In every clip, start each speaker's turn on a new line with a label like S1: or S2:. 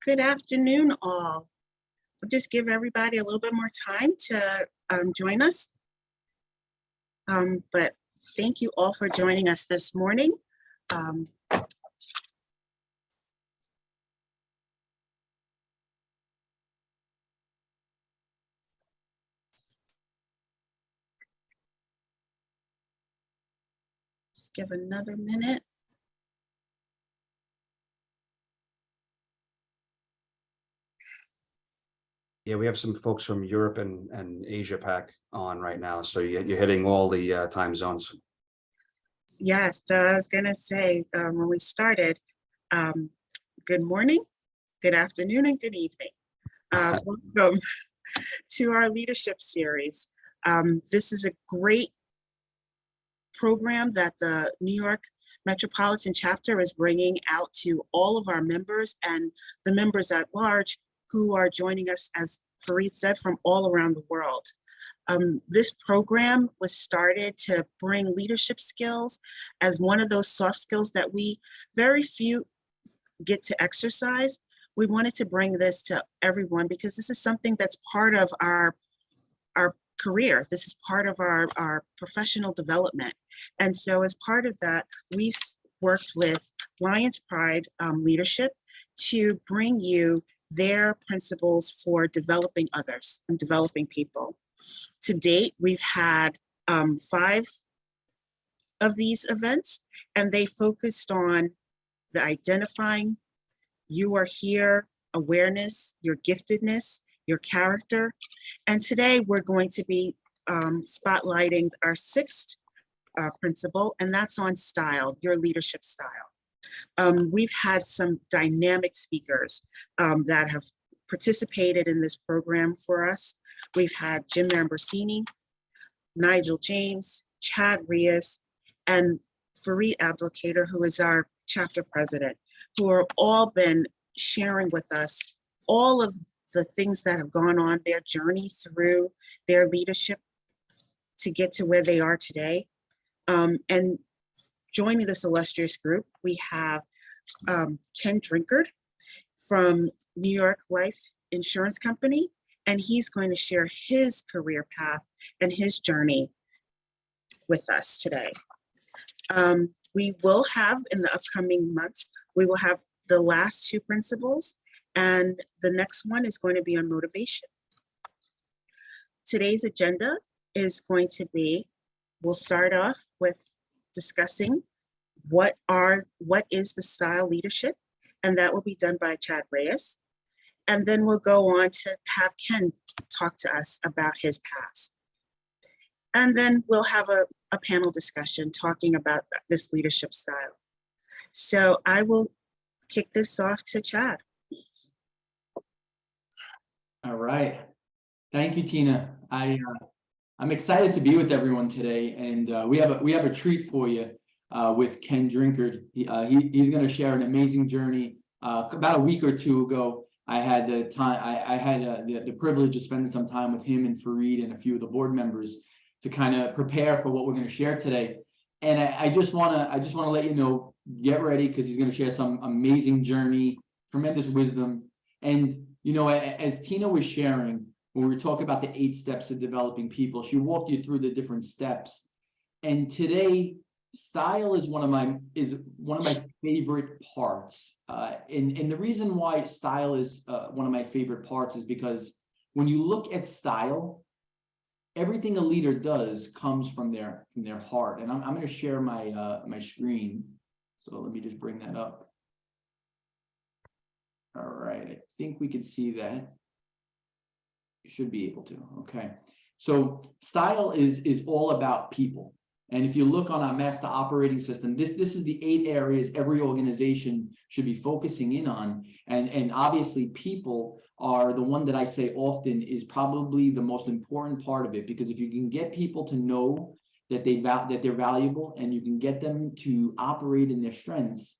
S1: Good afternoon, all. We'll just give everybody a little bit more time to join us. But thank you all for joining us this morning. Just give another minute.
S2: Yeah, we have some folks from Europe and Asia Pac on right now. So you're hitting all the time zones.
S1: Yes, so I was gonna say, when we started, good morning, good afternoon, and good evening. Welcome to our leadership series. This is a great program that the New York Metropolitan Chapter is bringing out to all of our members and the members at large who are joining us, as Fareed said, from all around the world. This program was started to bring leadership skills as one of those soft skills that very few get to exercise. We wanted to bring this to everyone because this is something that's part of our career. This is part of our professional development. And so as part of that, we've worked with Lions Pride Leadership to bring you their principles for developing others and developing people. To date, we've had 5 of these events, and they focused on the identifying, you are here, awareness, your giftedness, your character. And today we're going to be spotlighting our 6th principle, and that's on style, your leadership style. We've had some dynamic speakers that have participated in this program for us. We've had Jim Ambrosini, Nigel James, Chad Rios, and Fareed Abdelkader, who is our chapter president, who have all been sharing with us all of the things that have gone on, their journey through their leadership to get to where they are today. And joining this illustrious group, we have Ken Drinkard from New York Life Insurance Company, and he's going to share his career path and his journey with us today. We will have, in the upcoming months, we will have the last 2 principles, and the next one is going to be on motivation. Today's agenda is going to be, we'll start off with discussing what is the style leadership, and that will be done by Chad Rios. And then we'll go on to have Ken talk to us about his past. And then we'll have a panel discussion talking about this leadership style. So I will kick this off to Chad.
S3: All right. Thank you, Tina. I'm excited to be with everyone today, and we have a treat for you with Ken Drinkard. He's going to share an amazing journey. About a week or 2 ago, I had the privilege of spending some time with him and Fareed and a few of the board members to kind of prepare for what we're going to share today. And I just want to let you know, get ready, because he's going to share some amazing journey, tremendous wisdom. And you know, as Tina was sharing, when we were talking about the 8 steps to developing people, she walked you through the different steps. And today, style is one of my favorite parts. And the reason why style is one of my favorite parts is because when you look at style, everything a leader does comes from their heart. And I'm going to share my my screen. So let me just bring that up. All right, I think we can see that. You should be able to. Okay. So style is all about people. And if you look on our master operating system, this is the 8 areas every organization should be focusing in on. And obviously people are the one that I say often is probably the most important part of it, because if you can get people to know that they're valuable and you can get them to operate in their strengths,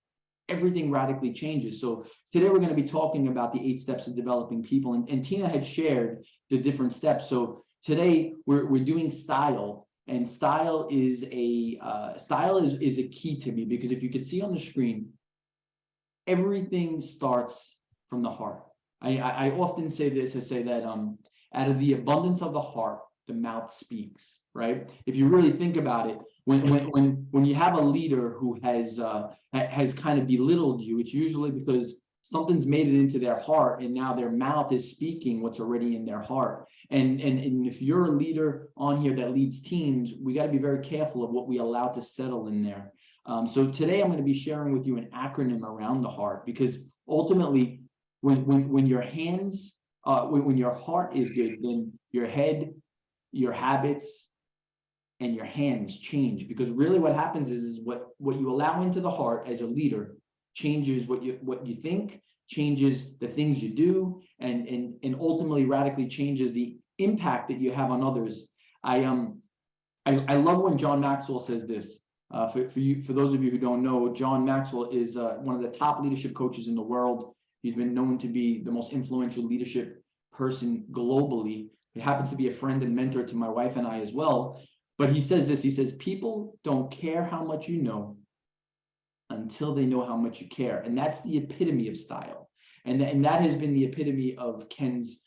S3: everything radically changes. So today we're going to be talking about the 8 steps of developing people. And Tina had shared the different steps. So today we're doing style. And style is a key to me, because if you could see on the screen, everything starts from the heart. I often say this, I say that out of the abundance of the heart, the mouth speaks, right? If you really think about it, when you have a leader who has kind of belittled you, it's usually because something's made it into their heart, and now their mouth is speaking what's already in their heart. And if you're a leader on here that leads teams, we got to be very careful of what we allow to settle in there. So today I'm going to be sharing with you an acronym around the heart, because ultimately, when your hands, when your heart is good, then your head, your habits, and your hands change. Because really what happens is what you allow into the heart as a leader changes what you think, changes the things you do, and ultimately radically changes the impact that you have on others. I love when John Maxwell says this. For those of you who don't know, John Maxwell is one of the top leadership coaches in the world. He's been known to be the most influential leadership person globally. He happens to be a friend and mentor to my wife and I as well. But he says this, he says, people don't care how much you know until they know how much you care. And that's the epitome of style. And that has been the epitome of Ken's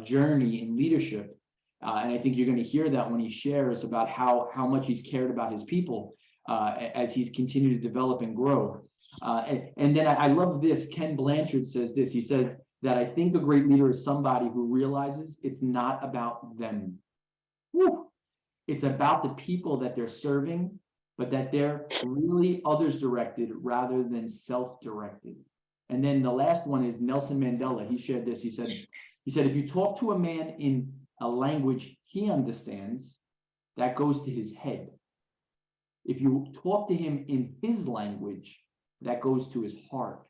S3: journey in leadership. And I think you're going to hear that when he shares about how much he's cared about his people as he's continued to develop and grow. And then I love this. Ken Blanchard says this. He says that I think a great leader is somebody who realizes it's not about them. Woo. It's about the people that they're serving, but that they're really others directed rather than self-directed. And then the last one is Nelson Mandela. He shared this. He said, if you talk to a man in a language he understands, that goes to his head. If you talk to him in his language, that goes to his heart.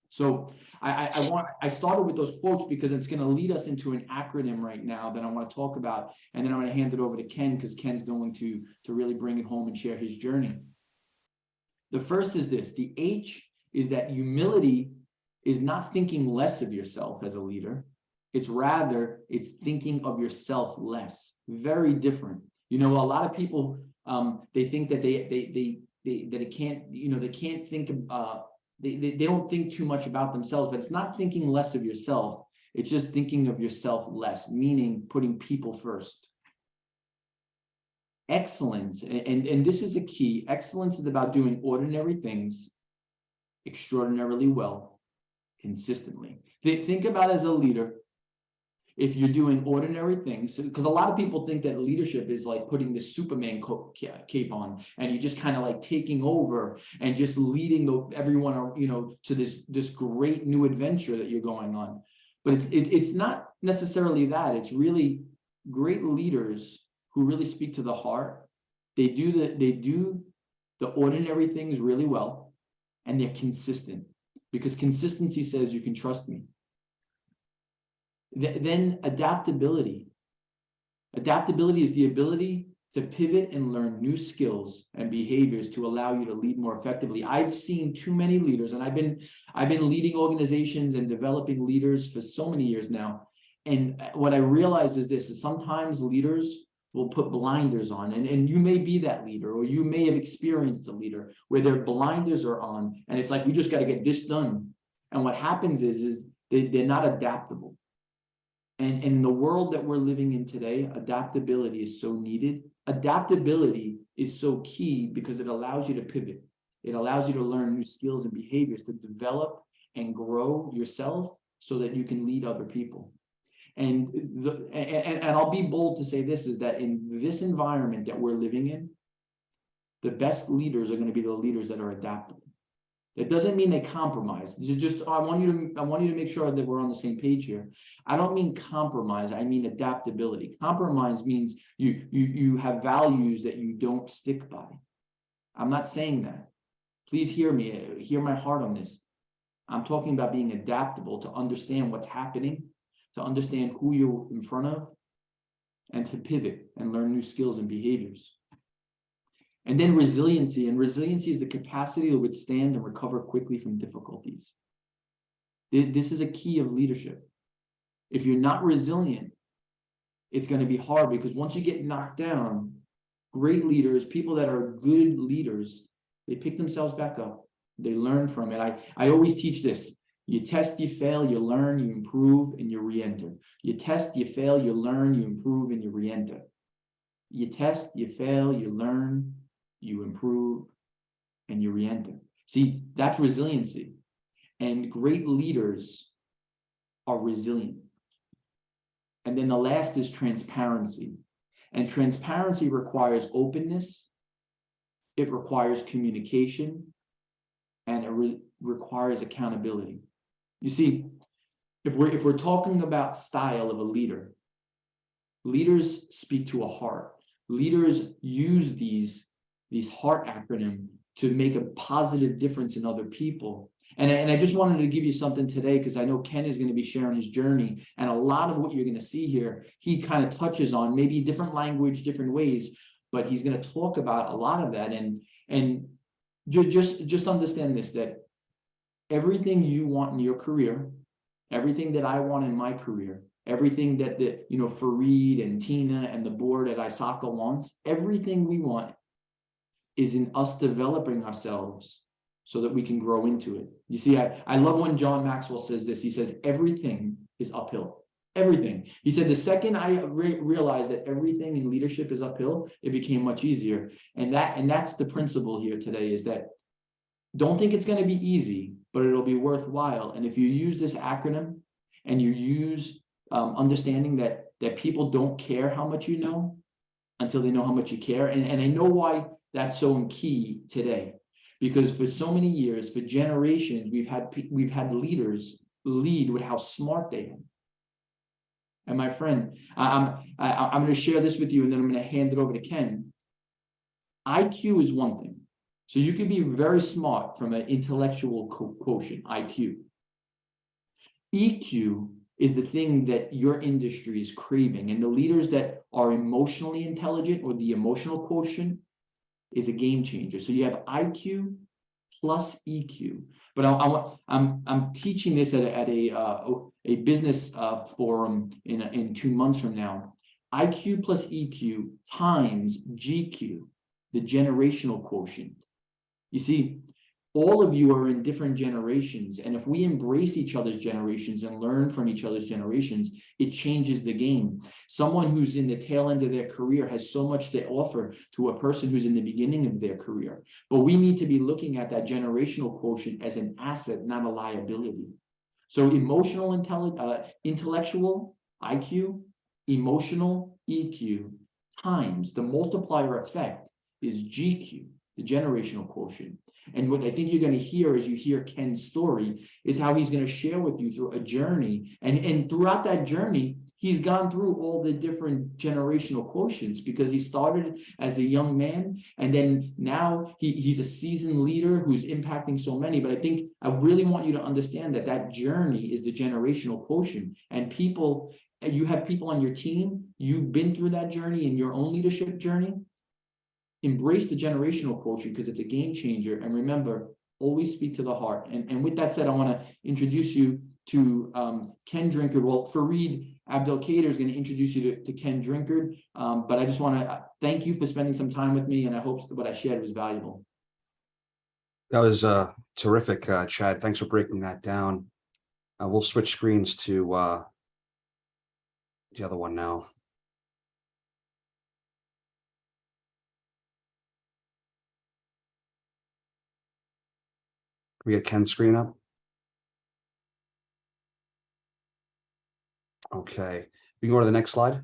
S3: So I started with those quotes because it's going to lead us into an acronym right now that I want to talk about, and then I'm going to hand it over to Ken, because Ken's going to really bring it home and share his journey. The first is this. The H is that humility is not thinking less of yourself as a leader. It's thinking of yourself less. Very different. You know, a lot of people they think that they can't think they don't think too much about themselves, but it's not thinking less of yourself. It's just thinking of yourself less, meaning putting people first. Excellence, and this is a key. Excellence is about doing ordinary things extraordinarily well, consistently. Think about as a leader, if you're doing ordinary things, because a lot of people think that leadership is like putting this Superman cape on, and you just kind of like taking over and just leading everyone, you know, to this great new adventure that you're going on. But it's not necessarily that. It's really great leaders who really speak to the heart. They do the ordinary things really well, and they're consistent, because consistency says you can trust me. Then adaptability. Adaptability is the ability to pivot and learn new skills and behaviors to allow you to lead more effectively. I've seen too many leaders, and I've been leading organizations and developing leaders for so many years now. And what I realize is this, is sometimes leaders will put blinders on, and you may be that leader, or you may have experienced a leader where their blinders are on, and it's like, we just got to get this done. And what happens is they're not adaptable. And in the world that we're living in today, adaptability is so needed. Adaptability is so key because it allows you to pivot. It allows you to learn new skills and behaviors to develop and grow yourself so that you can lead other people. And I'll be bold to say this, is that in this environment that we're living in, the best leaders are going to be the leaders that are adaptable. It doesn't mean they compromise. I want you to make sure that we're on the same page here. I don't mean compromise. I mean adaptability. Compromise means you have values that you don't stick by. I'm not saying that. Please hear me. Hear my heart on this. I'm talking about being adaptable to understand what's happening, to understand who you're in front of, and to pivot and learn new skills and behaviors. And then resiliency, and resiliency is the capacity to withstand and recover quickly from difficulties. This is a key of leadership. If you're not resilient, it's going to be hard, because once you get knocked down, great leaders, people that are good leaders, they pick themselves back up. They learn from it. I always teach this. You test, you fail, you learn, you improve, and you re-enter. You test, you fail, you learn, you improve, and you re-enter. You test, you fail, you learn, you improve, and you re-enter. See, that's resiliency. And great leaders are resilient. And then the last is transparency. And transparency requires openness, it requires communication, and it requires accountability. You see, if we're talking about style of a leader, leaders speak to a heart. Leaders use these heart acronym to make a positive difference in other people. And I just wanted to give you something today, because I know Ken is going to be sharing his journey, and a lot of what you're going to see here, he kind of touches on maybe different language, different ways, but he's going to talk about a lot of that. And just understand this, that everything you want in your career, everything that I want in my career, everything that Fareed and Tina and the board at ISACA wants, everything we want is in us developing ourselves so that we can grow into it. You see, I love when John Maxwell says this. He says, everything is uphill. Everything. He said, the second I realized that everything in leadership is uphill, it became much easier. And that's the principle here today, is that don't think it's going to be easy, but it'll be worthwhile. And if you use this acronym and you use understanding that people don't care how much you know until they know how much you care. And I know why that's so key today, because for so many years, for generations, we've had leaders lead with how smart they are. And my friend, I'm going to share this with you, and then I'm going to hand it over to Ken. IQ is one thing. So you could be very smart from an intellectual quotient, IQ. EQ is the thing that your industry is craving. And the leaders that are emotionally intelligent, or the emotional quotient, is a game changer. So you have IQ plus EQ. But I'm teaching this at a business forum in 2 months from now. IQ plus EQ times GQ, the generational quotient. You see, all of you are in different generations, and if we embrace each other's generations and learn from each other's generations, it changes the game. Someone who's in the tail end of their career has so much to offer to a person who's in the beginning of their career. But we need to be looking at that generational quotient as an asset, not a liability. So emotional intellectual IQ, emotional EQ times the multiplier effect is GQ, the generational quotient. And what I think you're going to hear as you hear Ken's story is how he's going to share with you through a journey. And throughout that journey, he's gone through all the different generational quotients, because he started as a young man, and then now he's a seasoned leader who's impacting so many. But I think I really want you to understand that journey is the generational quotient. And you have people on your team, you've been through that journey in your own leadership journey. Embrace the generational quotient, because it's a game changer. And remember, always speak to the heart. And with that said, I want to introduce you to Ken Drinkard. Well, Fareed Abdelkader is going to introduce you to Ken Drinkard. But I just want to thank you for spending some time with me, and I hope what I shared was valuable.
S2: That was terrific, Chad. Thanks for breaking that down. We'll switch screens to the other one now. We get Ken's screen up. Okay, we can go to the next slide.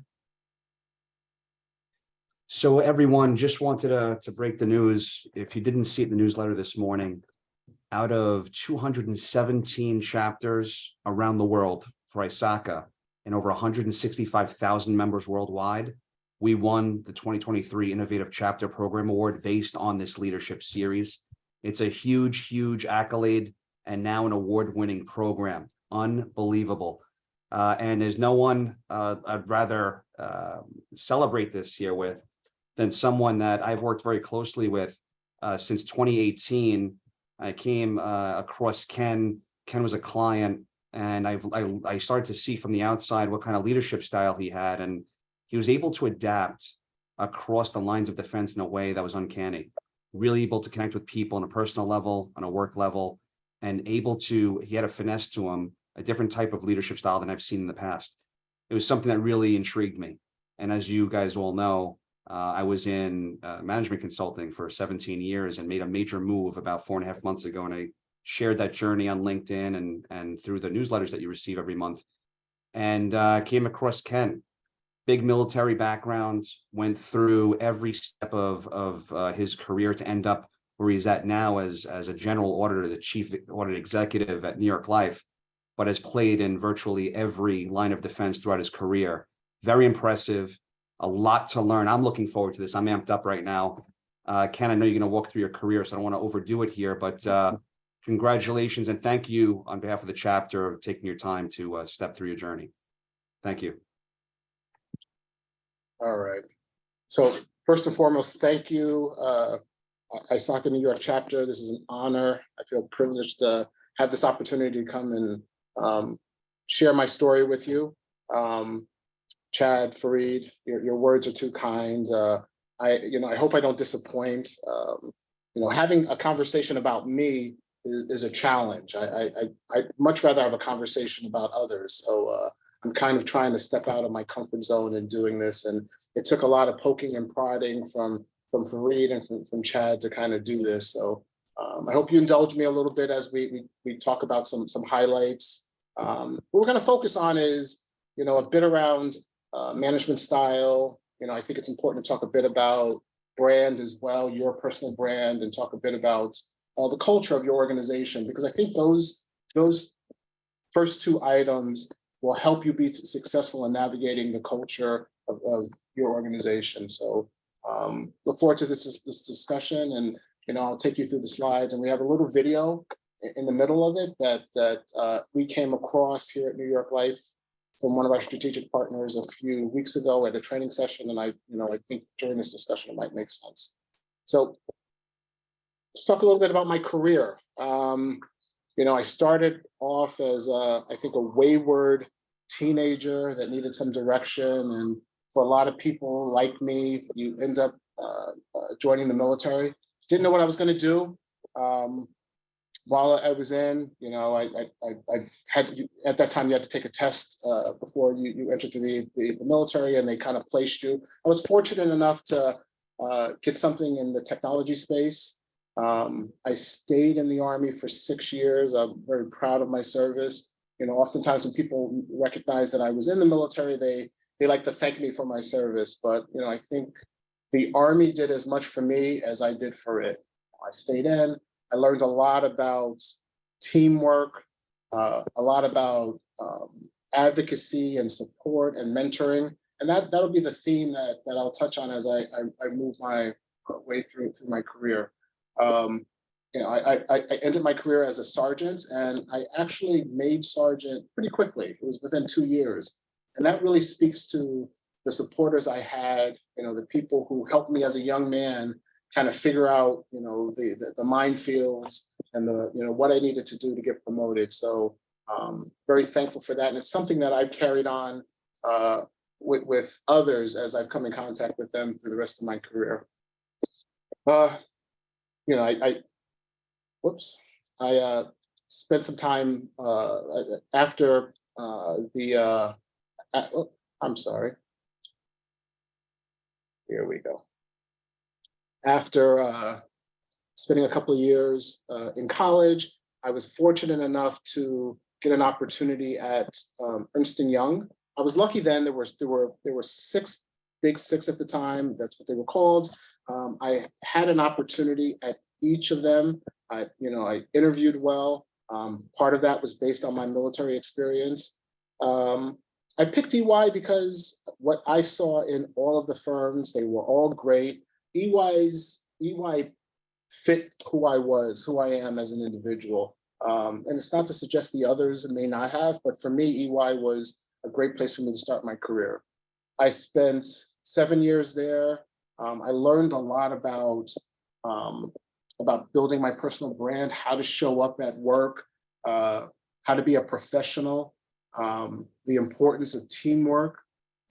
S2: So everyone, just wanted to break the news. If you didn't see it in the newsletter this morning, out of 217 chapters around the world for ISACA and over 165,000 members worldwide, we won the 2023 Innovative Chapter Program Award based on this leadership series. It's a huge, huge accolade, and now an award-winning program. Unbelievable. And there's no one I'd rather celebrate this year with than someone that I've worked very closely with since 2018. I came across Ken. Ken was a client, and I started to see from the outside what kind of leadership style he had, and he was able to adapt across the lines of defense in a way that was uncanny. Really able to connect with people on a personal level, on a work level, and able to, he had a finesse to him, a different type of leadership style than I've seen in the past. It was something that really intrigued me. And as you guys all know, I was in management consulting for 17 years and made a major move about 4.5 months ago. And I shared that journey on LinkedIn and through the newsletters that you receive every month. And came across Ken, big military background, went through every step of his career to end up where he's at now as a general auditor, the chief audit executive at New York Life, but has played in virtually every line of defense throughout his career. Very impressive, a lot to learn. I'm looking forward to this. I'm amped up right now. Ken, I know you're going to walk through your career, so I don't want to overdo it here, but congratulations and thank you on behalf of the chapter of taking your time to step through your journey. Thank you.
S4: All right. So first and foremost, thank you, ISACA New York chapter. This is an honor. I feel privileged to have this opportunity to come and share my story with you. Chad, Fareed, your words are too kind. I hope I don't disappoint. Having a conversation about me is a challenge. I'd much rather have a conversation about others. So I'm kind of trying to step out of my comfort zone in doing this. And it took a lot of poking and prodding from Fareed and from Chad to kind of do this. So I hope you indulge me a little bit as we talk about some highlights. What we're going to focus on is, a bit around management style. I think it's important to talk a bit about brand as well, your personal brand, and talk a bit about the culture of your organization, because I think those first two items will help you be successful in navigating the culture of your organization. So look forward to this discussion, and I'll take you through the slides. And we have a little video in the middle of it that we came across here at New York Life from one of our strategic partners a few weeks ago at a training session. And I think during this discussion, it might make sense. So let's talk a little bit about my career. I started off as I think a wayward teenager that needed some direction. And for a lot of people like me, you end up joining the military. Didn't know what I was going to do. While I was in, I had, at that time, you had to take a test before you entered the military, and they kind of placed you. I was fortunate enough to get something in the technology space. I stayed in the Army for 6 years. I'm very proud of my service. Oftentimes when people recognize that I was in the military, they like to thank me for my service. But, I think the Army did as much for me as I did for it. I stayed in. I learned a lot about teamwork, a lot about advocacy and support and mentoring. And that'll be the theme that I'll touch on as I move my way through my career. I ended my career as a sergeant, and I actually made sergeant pretty quickly. It was within 2 years. And that really speaks to the supporters I had, the people who helped me as a young man kind of figure out, the minefields and what I needed to do to get promoted. So very thankful for that. And it's something that I've carried on with others as I've come in contact with them through the rest of my career. I spent some time after I'm sorry. Here we go. After spending a couple of years in college, I was fortunate enough to get an opportunity at Ernst & Young. I was lucky then. There were 6 Big Six at the time. That's what they were called. I had an opportunity at each of them. I interviewed well. Part of that was based on my military experience. I picked EY because what I saw in all of the firms, they were all great. EY fit who I was, who I am as an individual. And it's not to suggest the others may not have, but for me, EY was a great place for me to start my career. I spent 7 years there. I learned a lot about building my personal brand, how to show up at work, how to be a professional, the importance of teamwork,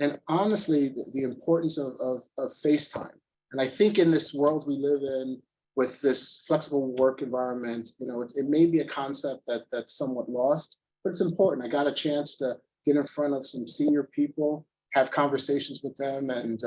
S4: and honestly, the importance of FaceTime. And I think in this world we live in, with this flexible work environment, it may be a concept that's somewhat lost, but it's important. I got a chance to get in front of some senior people, have conversations with them, and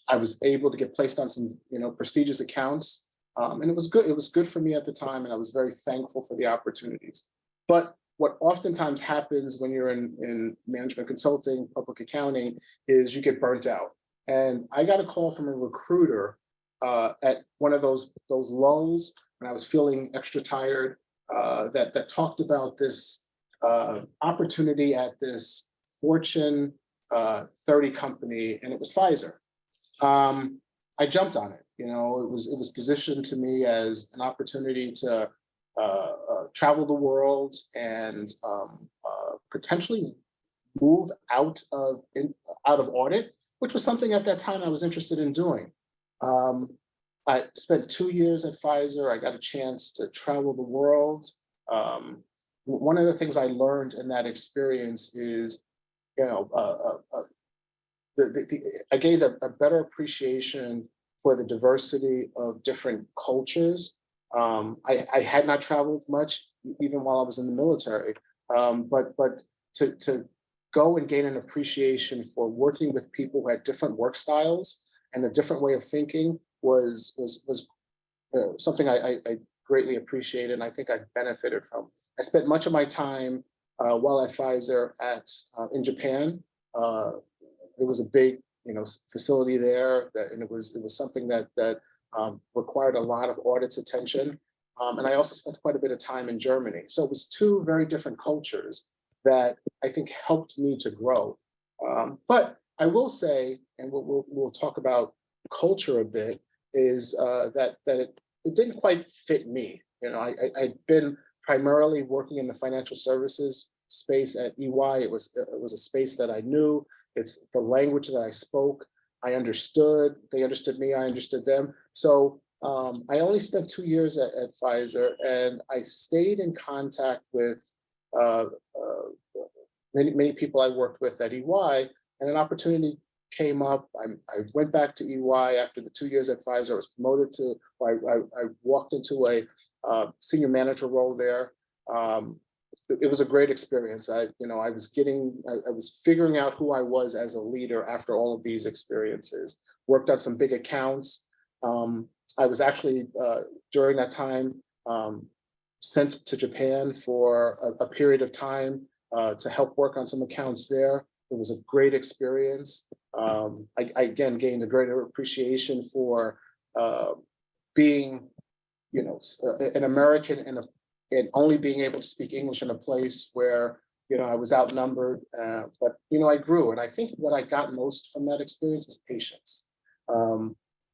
S4: I was able to get placed on some, prestigious accounts. And it was good. It was good for me at the time, and I was very thankful for the opportunities. But what oftentimes happens when you're in management consulting, public accounting, is you get burnt out. And I got a call from a recruiter at one of those lulls when I was feeling extra tired, that talked about this opportunity at this Fortune 30 company, and it was Pfizer. I jumped on it. It was positioned to me as an opportunity to travel the world and potentially move out of audit, which was something at that time I was interested in doing. I spent 2 years at Pfizer. I got a chance to travel the world. One of the things I learned in that experience is, I gained a better appreciation for the diversity of different cultures. I had not traveled much, even while I was in the military, but to go and gain an appreciation for working with people who had different work styles and a different way of thinking was something I greatly appreciated, and I think I benefited from. I spent much of my time while at Pfizer in Japan. There was a big, facility there, and it was something that required a lot of audits attention. And I also spent quite a bit of time in Germany. So it was two very different cultures that I think helped me to grow. But I will say, and we'll talk about culture a bit, is that it didn't quite fit me. I'd been primarily working in the financial services space at EY. It was a space that I knew. It's the language that I spoke. I understood. They understood me. I understood them. So I only spent 2 years at Pfizer, and I stayed in contact with many people I worked with at EY, and an opportunity came up. I went back to EY after the 2 years at Pfizer. I was promoted I walked into a senior manager role there. It was a great experience. I was figuring out who I was as a leader after all of these experiences. Worked on some big accounts. I was actually during that time sent to Japan for a period of time to help work on some accounts there. It was a great experience. I again gained a greater appreciation for being, an American and only being able to speak English in a place where, I was outnumbered. But I grew, and I think what I got most from that experience was patience.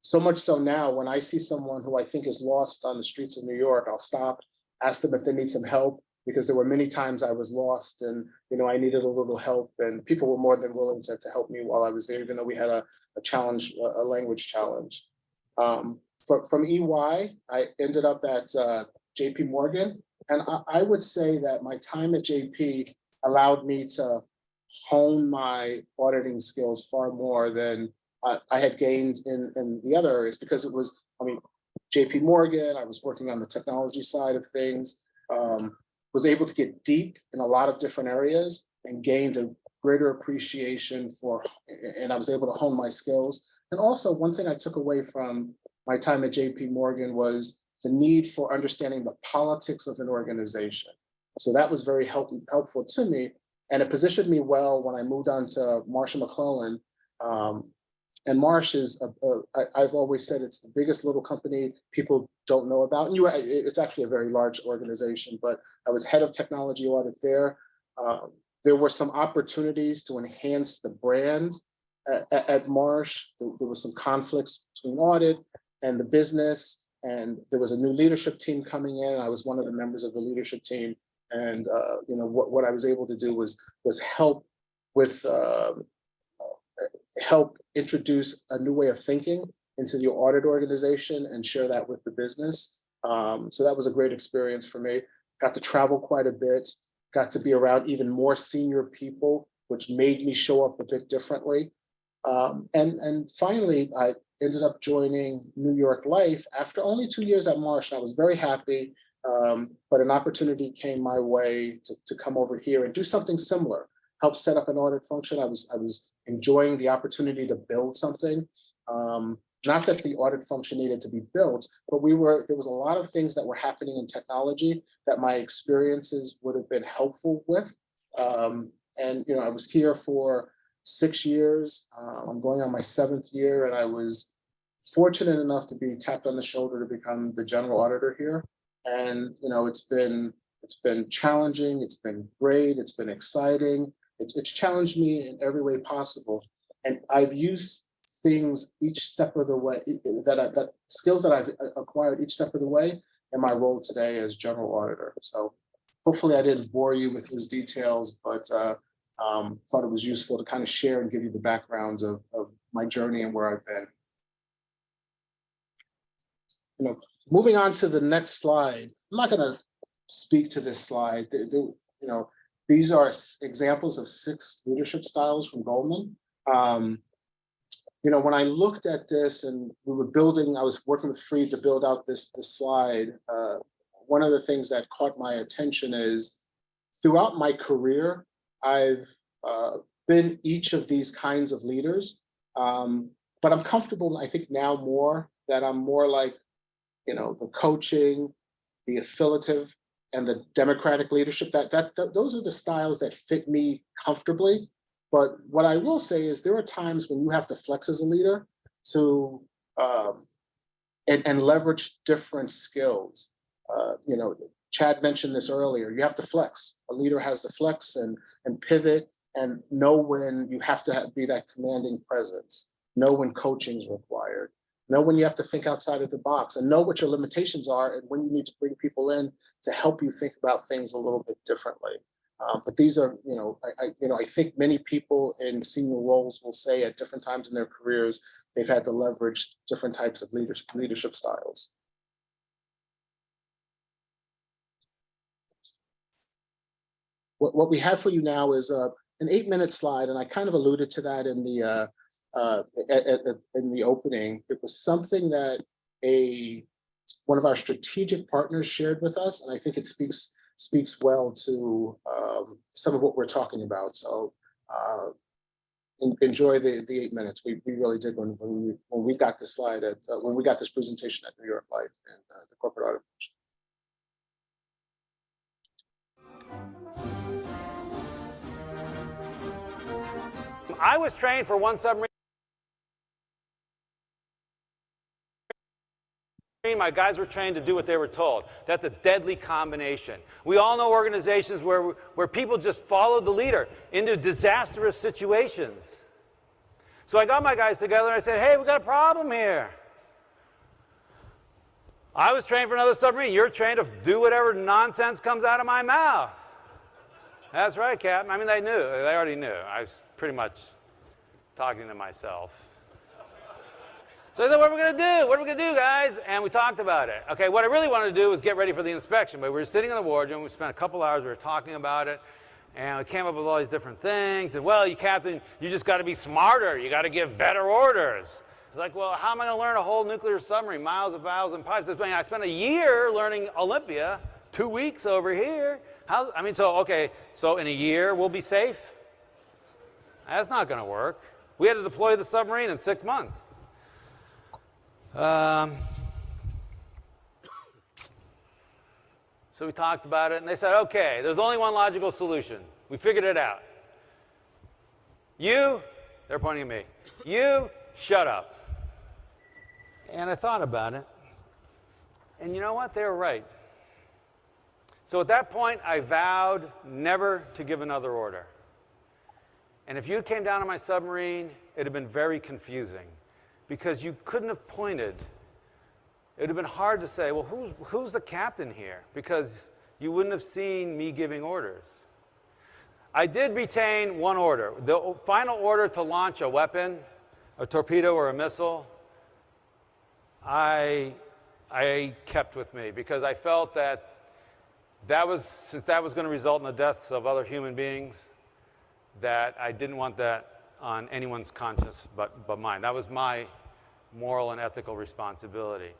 S4: So much so now, when I see someone who I think is lost on the streets of New York, I'll stop, ask them if they need some help, because there were many times I was lost and, I needed a little help, and people were more than willing to help me while I was there, even though we had a challenge, a language challenge. From EY, I ended up at JP Morgan. And I would say that my time at JP allowed me to hone my auditing skills far more than I had gained in the other areas, because it was, JP Morgan, I was working on the technology side of things, was able to get deep in a lot of different areas and gained a greater appreciation and I was able to hone my skills. And also, one thing I took away from my time at JP Morgan was the need for understanding the politics of an organization. So that was very helpful to me, and it positioned me well when I moved on to Marsh & McLennan. And Marsh is, I've always said, it's the biggest little company people don't know about. And it's actually a very large organization, but I was head of technology audit there. There were some opportunities to enhance the brand at Marsh. There were some conflicts between audit and the business. And there was a new leadership team coming in. I was one of the members of the leadership team, and what I was able to do was help with help introduce a new way of thinking into the audit organization and share that with the business. So that was a great experience for me. Got to travel quite a bit. Got to be around even more senior people, which made me show up a bit differently. And finally, ended up joining New York Life after only 2 years at Marsh. And I was very happy, but an opportunity came my way to come over here and do something similar, help set up an audit function. I was enjoying the opportunity to build something. Not that the audit function needed to be built, but there was a lot of things that were happening in technology that my experiences would have been helpful with. And I was here for 6 years. I'm going on my 7th year, and I was fortunate enough to be tapped on the shoulder to become the general auditor here. And it's been challenging. It's been great. It's been exciting. It's challenged me in every way possible, and I've used things each step of the way that skills that I've acquired each step of the way in my role today as general auditor. So hopefully I didn't bore you with those details, but thought it was useful to kind of share and give you the backgrounds of my journey and where I've been. Moving on to the next slide. I'm not going to speak to this slide. These are examples of 6 leadership styles from Goldman. When I looked at this and I was working with Freed to build out this slide. One of the things that caught my attention is throughout my career, I've been each of these kinds of leaders, but I'm comfortable, I think now more, that I'm more like, the coaching, the affiliative, and the democratic leadership. Those are the styles that fit me comfortably. But what I will say is there are times when you have to flex as a leader to and leverage different skills. Chad mentioned this earlier. You have to flex. A leader has to flex and pivot and know when you have to be that commanding presence. Know when coaching is required. Know when you have to think outside of the box, and know what your limitations are and when you need to bring people in to help you think about things a little bit differently. But these are, I think many people in senior roles will say at different times in their careers, they've had to leverage different types of leadership styles. What we have for you now is an 8-minute slide, and I kind of alluded to that in the opening. It was something that one of our strategic partners shared with us, and I think it speaks well to some of what we're talking about. So enjoy the 8 minutes. We really did when we got this slide when we got this presentation at New York Life and the corporate audit function.
S5: I was trained for one submarine. My guys were trained to do what they were told. That's a deadly combination. We all know organizations where people just follow the leader into disastrous situations. So I got my guys together and I said, hey, we got a problem here. I was trained for another submarine. You're trained to do whatever nonsense comes out of my mouth. That's right, Captain. I mean, they knew. They already knew. I was pretty much talking to myself. So I said, what are we going to do? What are we going to do, guys? And we talked about it. Okay, what I really wanted to do was get ready for the inspection. But we were sitting in the wardroom. We spent a couple hours. We were talking about it. And we came up with all these different things. And, well, Captain, you just got to be smarter. You got to give better orders. It's like, well, how am I going to learn a whole nuclear submarine, miles of valves and pipes? I spent a year learning Olympia, 2 weeks over here. So in a year, we'll be safe? That's not going to work. We had to deploy the submarine in 6 months. So we talked about it, and they said, okay, there's only one logical solution. We figured it out. You, they're pointing at me, you shut up. And I thought about it, and you know what? They were right. So at that point, I vowed never to give another order. And if you came down on my submarine, it would have been very confusing, because you couldn't have pointed. It would have been hard to say, well, who's the captain here? Because you wouldn't have seen me giving orders. I did retain one order. The final order to launch a weapon, a torpedo or a missile, I kept with me, because I felt that since that was going to result in the deaths of other human beings, that I didn't want that on anyone's conscience but mine. That was my moral and ethical responsibility.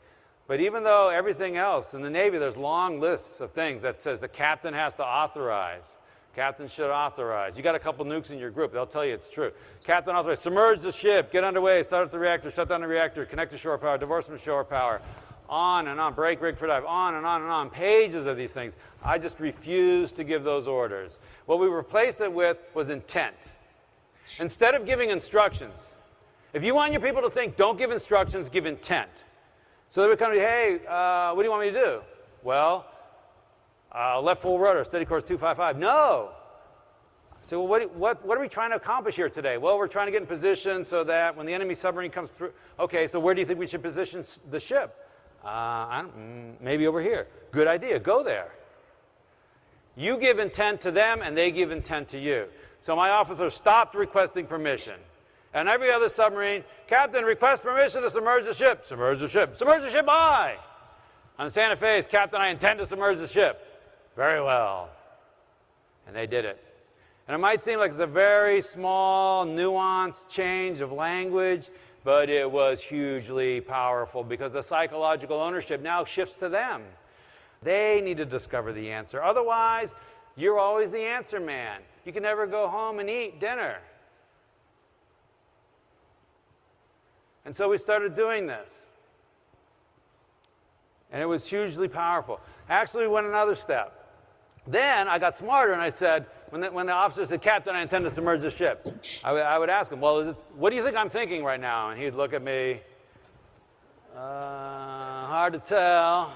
S5: But even though everything else in the Navy, there's long lists of things that says the captain has to authorize. Captain should authorize. You got a couple nukes in your group, they'll tell you it's true. Captain authorize, submerge the ship, get underway, start up the reactor, shut down the reactor, connect to shore power, divorce from shore power, on and on, break rig for dive, on and on and on, pages of these things. I just refuse to give those orders. What we replaced it with was intent. Instead of giving instructions, if you want your people to think, don't give instructions, give intent. So they would come to you, hey, what do you want me to do? Well, left full rudder, steady course 255. No. I say, well, what are we trying to accomplish here today? Well, we're trying to get in position so that when the enemy submarine comes through, okay, so where do you think we should position the ship? Maybe over here. Good idea, go there. You give intent to them and they give intent to you. So my officer stopped requesting permission. And every other submarine, Captain, request permission to submerge the ship. Submerge the ship. Submerge the ship, aye. On Santa Fe's, Captain, I intend to submerge the ship. Very well. And they did it. And it might seem like it's a very small, nuanced change of language, but it was hugely powerful because the psychological ownership now shifts to them. They need to discover the answer. Otherwise, you're always the answer man. You can never go home and eat dinner. And so we started doing this. And it was hugely powerful. Actually, we went another step. Then I got smarter and I said, when the officer said, Captain, I intend to submerge the ship, I would ask him, well, what do you think I'm thinking right now? And he'd look at me, hard to tell.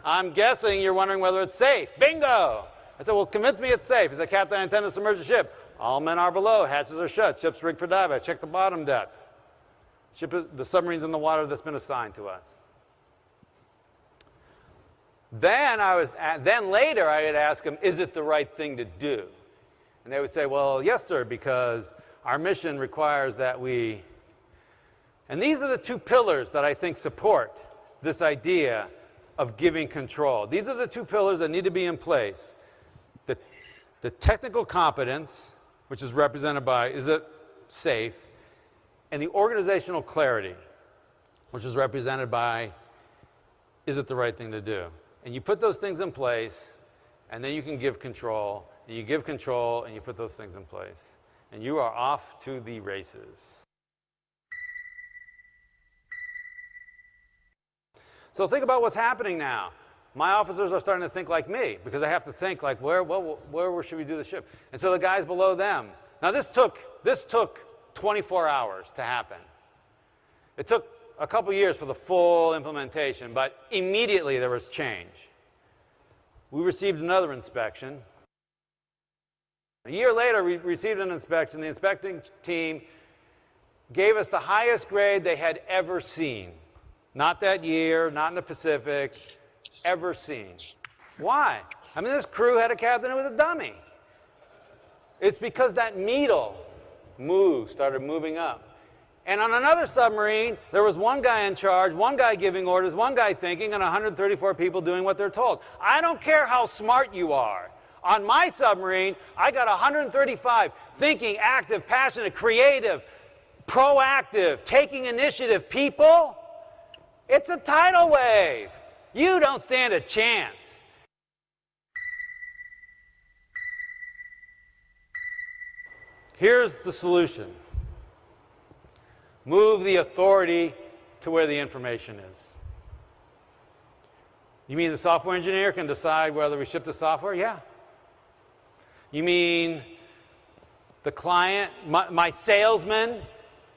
S5: I'm guessing you're wondering whether it's safe. Bingo! I said, well, convince me it's safe. He said, Captain, I intend to submerge the ship. All men are below, hatches are shut, ship's rigged for dive. I checked the bottom deck. The submarine's in the water that's been assigned to us. Then later I would ask them, is it the right thing to do? And they would say, well, yes, sir, because our mission requires that we... And these are the two pillars that I think support this idea of giving control. These are the two pillars that need to be in place. The technical competence, which is represented by, is it safe? And the organizational clarity, which is represented by, is it the right thing to do? And you put those things in place, and then you can give control. And you give control, and you put those things in place. And you are off to the races. So think about what's happening now. My officers are starting to think like me, because I have to think like, where should we do the ship? And so the guys below them. Now this took 24 hours to happen. It took a couple years for the full implementation, but immediately there was change. We received another inspection. A year later, we received an inspection. The inspecting team gave us the highest grade they had ever seen. Not that year, not in the Pacific, ever seen. Why? I mean, this crew had a captain who was a dummy. It's because that needle started moving up. And on another submarine, there was one guy in charge, one guy giving orders, one guy thinking, and 134 people doing what they're told. I don't care how smart you are. On my submarine, I got 135 thinking, active, passionate, creative, proactive, taking initiative people. It's a tidal wave. You don't stand a chance. Here's the solution. Move the authority to where the information is. You mean the software engineer can decide whether we ship the software? Yeah. You mean the client, my salesman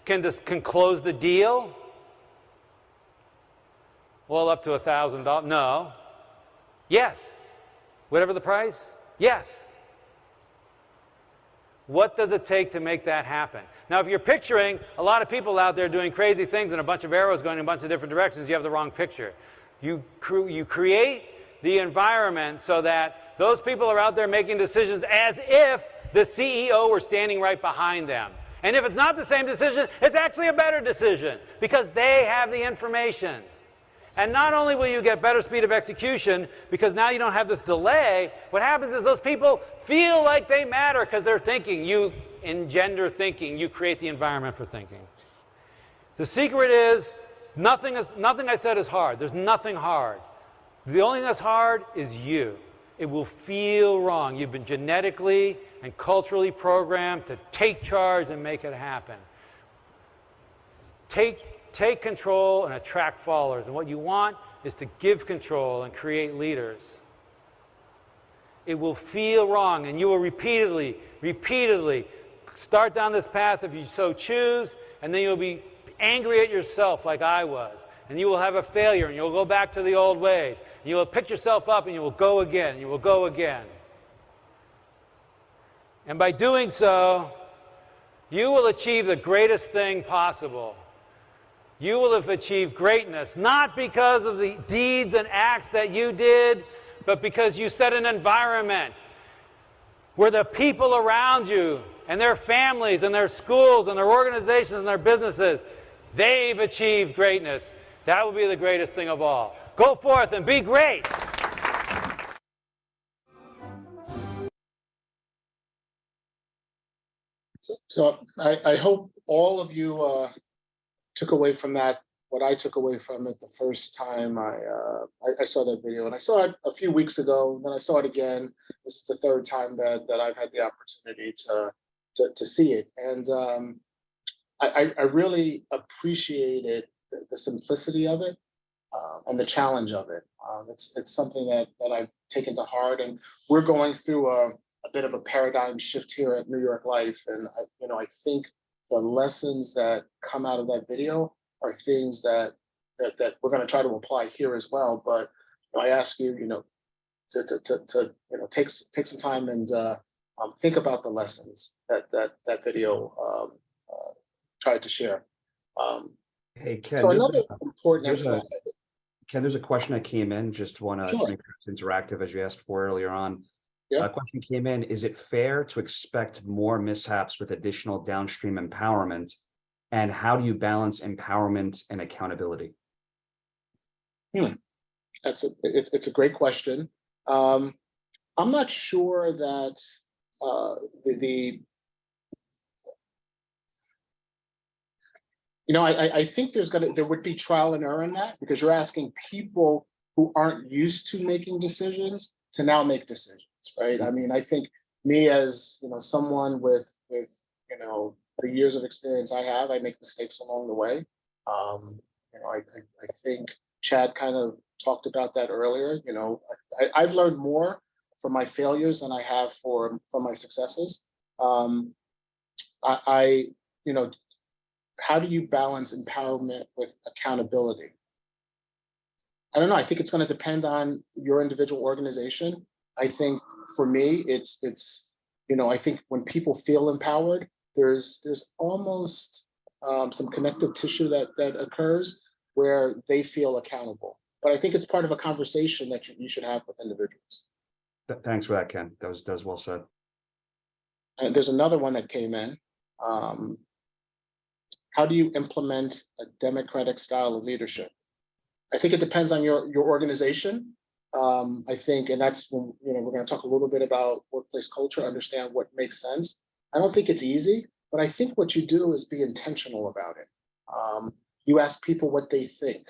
S5: can close the deal? Well, up to $1,000. No. Yes. Whatever the price? Yes. What does it take to make that happen? Now, if you're picturing a lot of people out there doing crazy things and a bunch of arrows going in a bunch of different directions, you have the wrong picture. You create the environment so that those people are out there making decisions as if the CEO were standing right behind them. And if it's not the same decision, it's actually a better decision because they have the information. And not only will you get better speed of execution, because now you don't have this delay, what happens is those people feel like they matter because they're thinking. You engender thinking. You create the environment for thinking. The secret is nothing I said is hard. There's nothing hard. The only thing that's hard is you. It will feel wrong. You've been genetically and culturally programmed to take charge and make it happen. Take control and attract followers. And what you want is to give control and create leaders. It will feel wrong, and you will repeatedly start down this path if you so choose, and then you'll be angry at yourself like I was. And you will have a failure, and you'll go back to the old ways. And you will pick yourself up, and you will go again, and you will go again. And by doing so, you will achieve the greatest thing possible. You will have achieved greatness, not because of the deeds and acts that you did, but because you set an environment where the people around you and their families and their schools and their organizations and their businesses, they've achieved greatness. That will be the greatest thing of all. Go forth and be great.
S4: So I hope all of you took away from that what I took away from it the first time I saw that video. And I saw it a few weeks ago, then I saw it again. This is the third time that I've had the opportunity to see it. And I really appreciated the simplicity of it and the challenge of it. It's something that I've taken to heart, and we're going through a bit of a paradigm shift here at New York Life. And I think the lessons that come out of that video are things that we're going to try to apply here as well. But I ask you, to take some time and think about the lessons that video tried to share.
S2: Hey, Ken,
S4: So another important aspect.
S2: Ken, there's a question that came in. Just want to make sure it's interactive as you asked for earlier on.
S4: Yeah.
S2: A question came in: is it fair to expect more mishaps with additional downstream empowerment? And how do you balance empowerment and accountability?
S4: It's a great question. I'm not sure that I think there would be trial and error in that, because you're asking people who aren't used to making decisions to now make decisions, right? I mean, I think me as someone with the years of experience I make mistakes along the way. I think Chad kind of talked about that earlier. I've learned more from my failures than I have from my successes. How do you balance empowerment with accountability? I don't know. I think it's going to depend on your individual organization. I think for me, it's I think when people feel empowered, there's almost some connective tissue that occurs where they feel accountable. But I think it's part of a conversation that you should have with individuals.
S2: Thanks for that, Ken. That was well said.
S4: And there's another one that came in. How do you implement a democratic style of leadership? I think it depends on your organization. I think, and that's when we're going to talk a little bit about workplace culture, understand what makes sense. I don't think it's easy, but I think what you do is be intentional about it. You ask people what they think.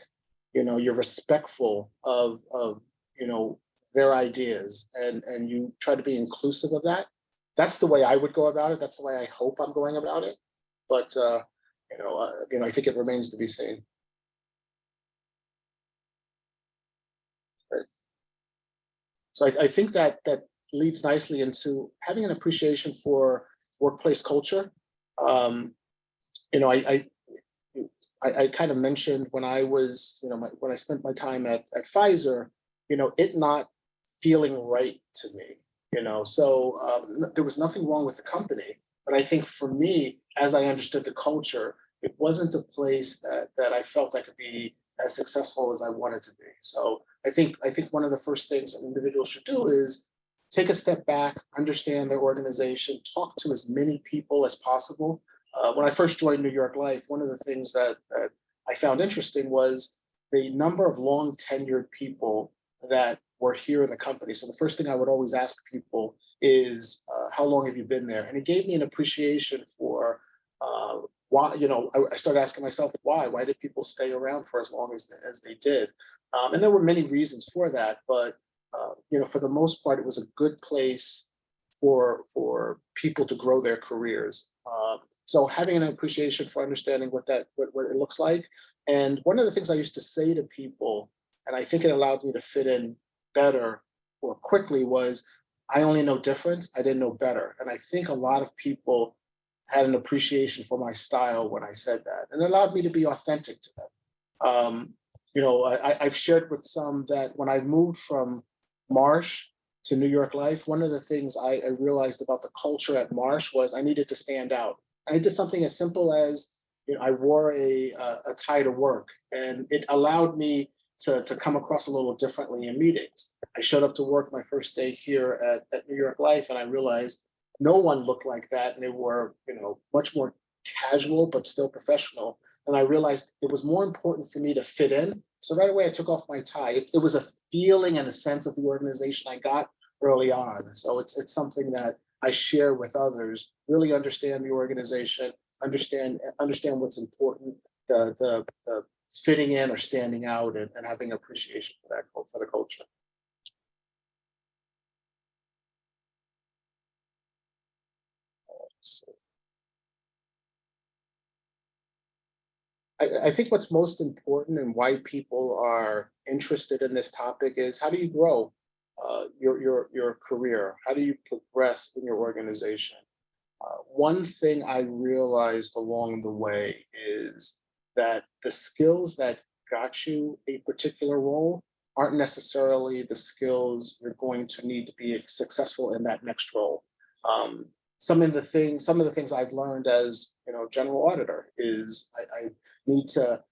S4: You're respectful of their ideas, and you try to be inclusive of that. That's the way I would go about it. That's the way I hope I'm going about it. But I think it remains to be seen. Right. So I think that leads nicely into having an appreciation for workplace culture. I kind of mentioned when I was, when I spent my time at Pfizer, it not feeling right to me, so there was nothing wrong with the company. But I think for me, as I understood the culture, it wasn't a place that I felt I could be as successful as I wanted to be. So I think one of the first things an individual should do is take a step back, understand their organization, talk to as many people as possible. When I first joined New York Life, one of the things that I found interesting was the number of long tenured people that were here in the company. So the first thing I would always ask people is, how long have you been there? And it gave me an appreciation for why, I started asking myself why did people stay around for as long as they did? And there were many reasons for that, but for the most part, it was a good place for people to grow their careers. So having an appreciation for understanding what it looks like. And one of the things I used to say to people, and I think it allowed me to fit in better or quickly, was I only know different, I didn't know better. And I think a lot of people had an appreciation for my style when I said that, and it allowed me to be authentic to them. I've shared with some that when I moved from Marsh to New York Life, one of the things I realized about the culture at Marsh was I needed to stand out. I did something as simple as, I wore a tie to work, and it allowed me to come across a little differently in meetings. I showed up to work my first day here at New York Life, and I realized no one looked like that, and they were, much more casual but still professional. And I realized it was more important for me to fit in. So right away, I took off my tie. It was a feeling and a sense of the organization I got early on. So it's something that I share with others. Really understand the organization, understand what's important, the fitting in or standing out, and having appreciation for the culture. I think what's most important and why people are interested in this topic is, how do you grow your career? How do you progress in your organization? One thing I realized along the way is that the skills that got you a particular role aren't necessarily the skills you're going to need to be successful in that next role. Some of the things I've learned as general auditor is I need to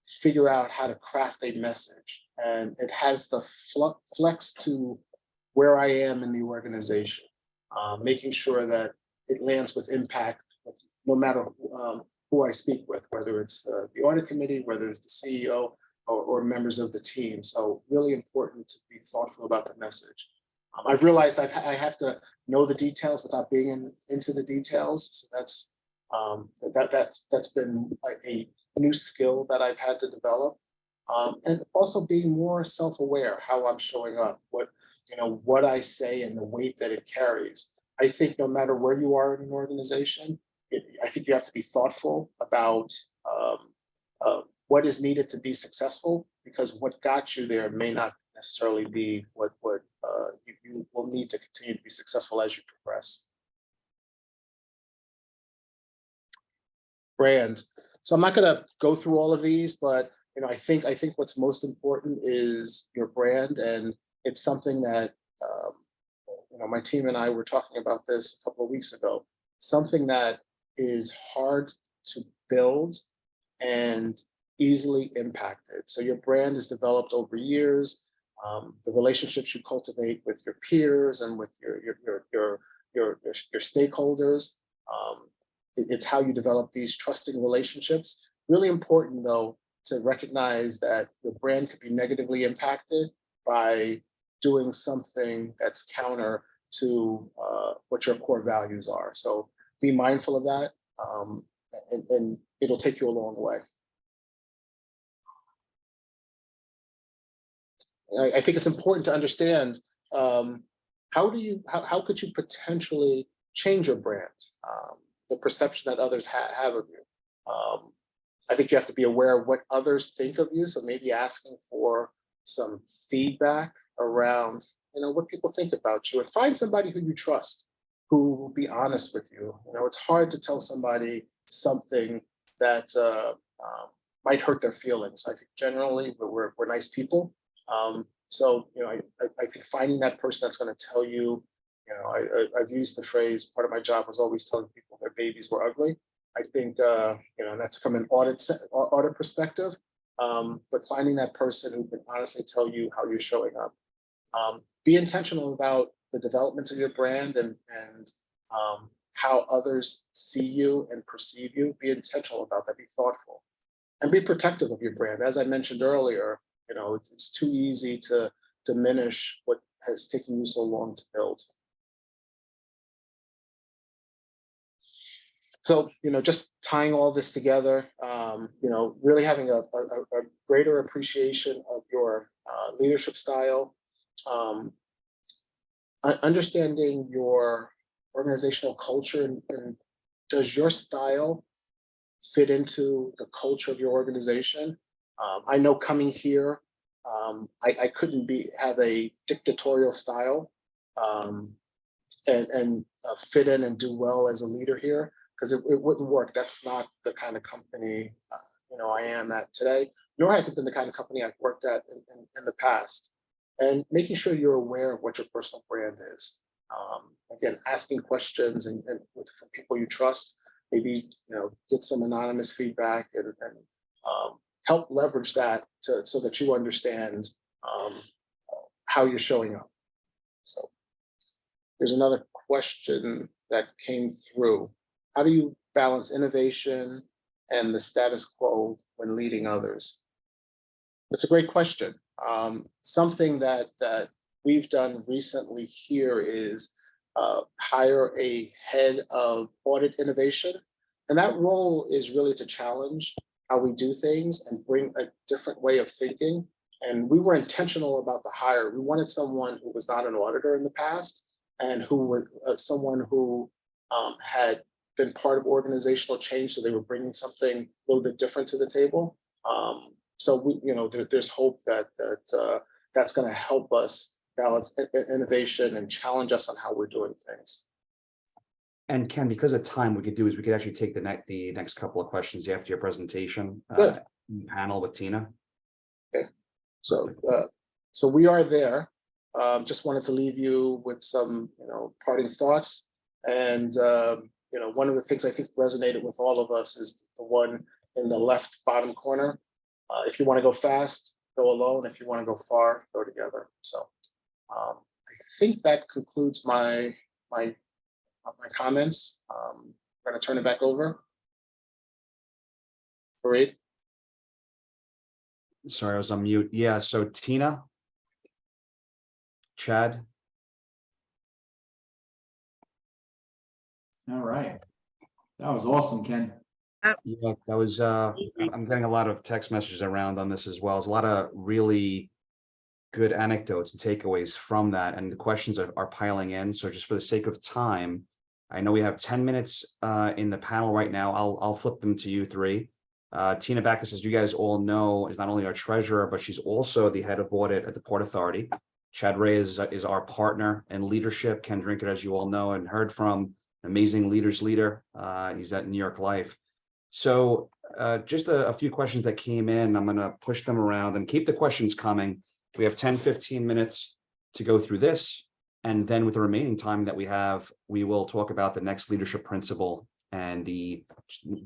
S4: figure out how to craft a message, and it has the flex to where I am in the organization, making sure that it lands with impact, no matter who I speak with, whether it's the audit committee, whether it's the CEO, or members of the team. So really important to be thoughtful about the message. I've realized I have to know the details without being into the details. So that's been a new skill that I've had to develop, and also being more self-aware how I'm showing up, what I say and the weight that it carries. I think no matter where you are in an organization, I think you have to be thoughtful about what is needed to be successful, because what got you there may not necessarily be what you will need to continue to be successful as you progress. Brand. So I'm not going to go through all of these, but I think what's most important is your brand, and it's something that my team and I were talking about this a couple of weeks ago. Something that is hard to build and easily impacted. So your brand is developed over years. The relationships you cultivate with your peers and with your stakeholders. It's how you develop these trusting relationships. Really important, though, to recognize that your brand could be negatively impacted by doing something that's counter to what your core values are. So be mindful of that, and it'll take you a long way. I think it's important to understand how could you potentially change your brand, the perception that others have of you. I think you have to be aware of what others think of you. So maybe asking for some feedback around, what people think about you, and find somebody who you trust, who will be honest with you. It's hard to tell somebody something that might hurt their feelings. I think generally we're nice people. So, I think finding that person that's going to tell you, I've used the phrase, part of my job was always telling people their babies were ugly. I think, that's from an audit perspective, but finding that person who can honestly tell you how you're showing up. Be intentional about the development of your brand and how others see you and perceive you. Be intentional about that, be thoughtful, and be protective of your brand. As I mentioned earlier, it's too easy to diminish what has taken you so long to build. So, just tying all this together, really having a greater appreciation of your leadership style, understanding your organizational culture, and does your style fit into the culture of your organization? I know coming here, I couldn't have a dictatorial style and fit in and do well as a leader here, because it wouldn't work. That's not the kind of company I am at today, nor has it been the kind of company I've worked at in the past. And making sure you're aware of what your personal brand is. Again, asking questions and from people you trust, maybe get some anonymous feedback and help leverage that so that you understand how you're showing up. So there's another question that came through. How do you balance innovation and the status quo when leading others? That's a great question. Something that we've done recently here is hire a head of audit innovation. And that role is really to challenge how we do things and bring a different way of thinking. And we were intentional about the hire. We wanted someone who was not an auditor in the past, and who was someone who had been part of organizational change. So they were bringing something a little bit different to the table. So there's hope that that's going to help us balance innovation and challenge us on how we're doing things.
S2: And Ken, because of time, we could do is we could actually take the next couple of questions after your presentation panel with Tina.
S4: Okay, so we are there. Just wanted to leave you with some parting thoughts. And one of the things I think resonated with all of us is the one in the left bottom corner. If you want to go fast, go alone. If you want to go far, go together. So I think that concludes my comments. I'm going to turn it back over. Fareed?
S2: Sorry, I was on mute. Yeah, so Tina, Chad.
S3: All right. That was awesome, Ken.
S2: Yeah, that was, I'm getting a lot of text messages around on this as well. There's a lot of really good anecdotes and takeaways from that. And the questions are piling in. So just for the sake of time, I know we have 10 minutes in the panel right now. I'll flip them to you three. Tina Backus, as you guys all know, is not only our treasurer, but she's also the head of audit at the Port Authority. Chad Ray is our partner in leadership. Ken Drinkard, as you all know and heard from, amazing leader's leader. He's at New York Life. So just a few questions that came in. I'm going to push them around and keep the questions coming. We have 10, 15 minutes to go through this. And then with the remaining time that we have, we will talk about the next leadership principle. And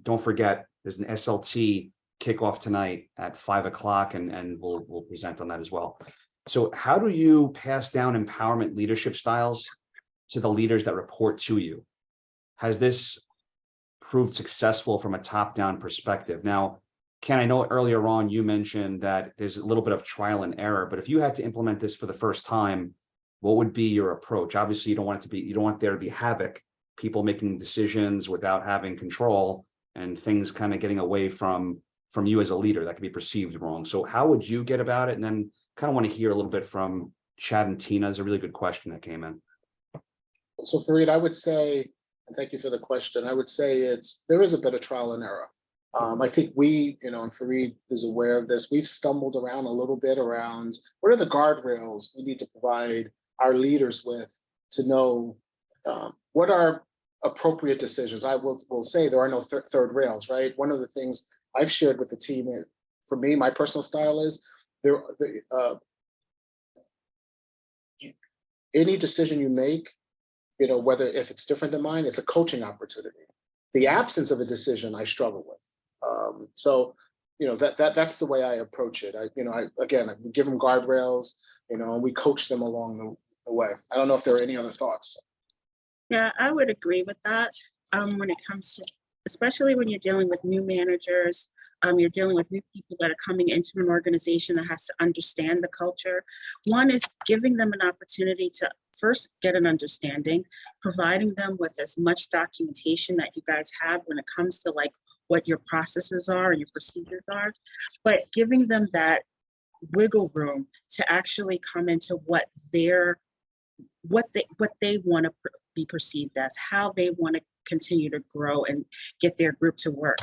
S2: don't forget, there's an SLT kickoff tonight at 5 o'clock, and we'll present on that as well. So how do you pass down empowerment leadership styles to the leaders that report to you? Has this proved successful from a top-down perspective? Now, Ken, I know earlier on you mentioned that there's a little bit of trial and error, but if you had to implement this for the first time, what would be your approach? Obviously, you don't want there to be havoc, people making decisions without having control, and things kind of getting away from you as a leader that could be perceived wrong. So how would you get about it? And then kind of want to hear a little bit from Chad and Tina. It's a really good question that came in.
S4: So Fareed, I would say, and thank you for the question, I would say there is a bit of trial and error. I think we, and Fareed is aware of this, we've stumbled around a little bit around what are the guardrails we need to provide our leaders with to know what are appropriate decisions. I will say there are no third rails, right? One of the things I've shared with the team is, for me, my personal style is any decision you make, whether if it's different than mine, it's a coaching opportunity. The absence of a decision I struggle with. So that's the way I approach it. I give them guardrails, and we coach them along the way. I don't know if there are any other thoughts.
S1: Yeah, I would agree with that. When it comes to, especially when you're dealing with new managers, You're dealing with new people that are coming into an organization that has to understand the culture. One is giving them an opportunity to first get an understanding, providing them with as much documentation that you guys have when it comes to like what your processes are and your procedures are, but giving them that wiggle room to actually come into what they want to be perceived as, how they want to continue to grow and get their group to work.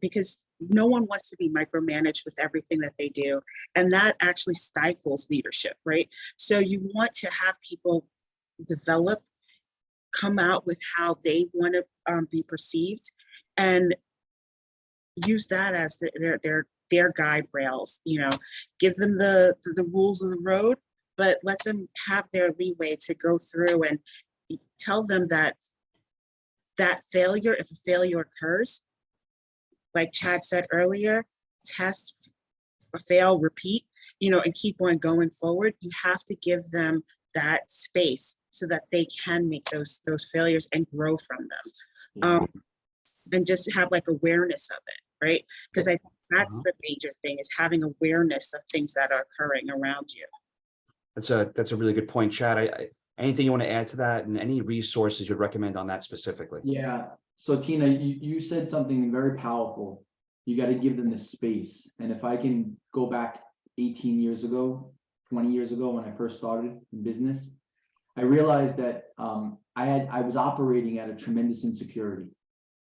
S1: Because no one wants to be micromanaged with everything that they do. And that actually stifles leadership, right? So you want to have people develop, come out with how they want to be perceived, and use that as their guide rails, give them the rules of the road, but let them have their leeway to go through and tell them that failure, if a failure occurs, like Chad said earlier, test, fail, repeat, and keep on going forward. You have to give them that space so that they can make those failures and grow from them. And just have like awareness of it, right? Because I think that's the major thing, is having awareness of things that are occurring around you.
S2: That's a really good point, Chad. Anything you want to add to that, and any resources you'd recommend on that specifically?
S3: Yeah. So Tina, you said something very powerful. You got to give them the space. And if I can go back 18 years ago, 20 years ago, when I first started in business, I realized that I was operating at a tremendous insecurity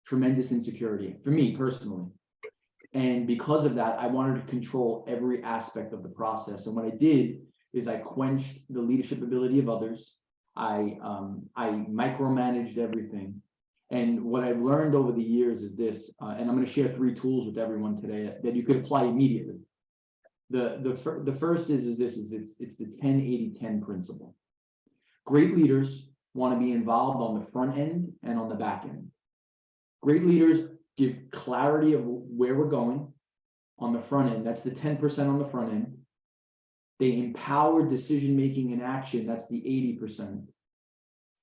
S3: for me personally. And because of that, I wanted to control every aspect of the process. And what I did is I quenched the leadership ability of others. I micromanaged everything. And what I've learned over the years is this, and I'm going to share 3 tools with everyone today that you could apply immediately. The first is it's the 10-80-10 principle. Great leaders want to be involved on the front end and on the back end. Great leaders give clarity of where we're going on the front end. That's the 10% on the front end. They empower decision-making and action. That's the 80%.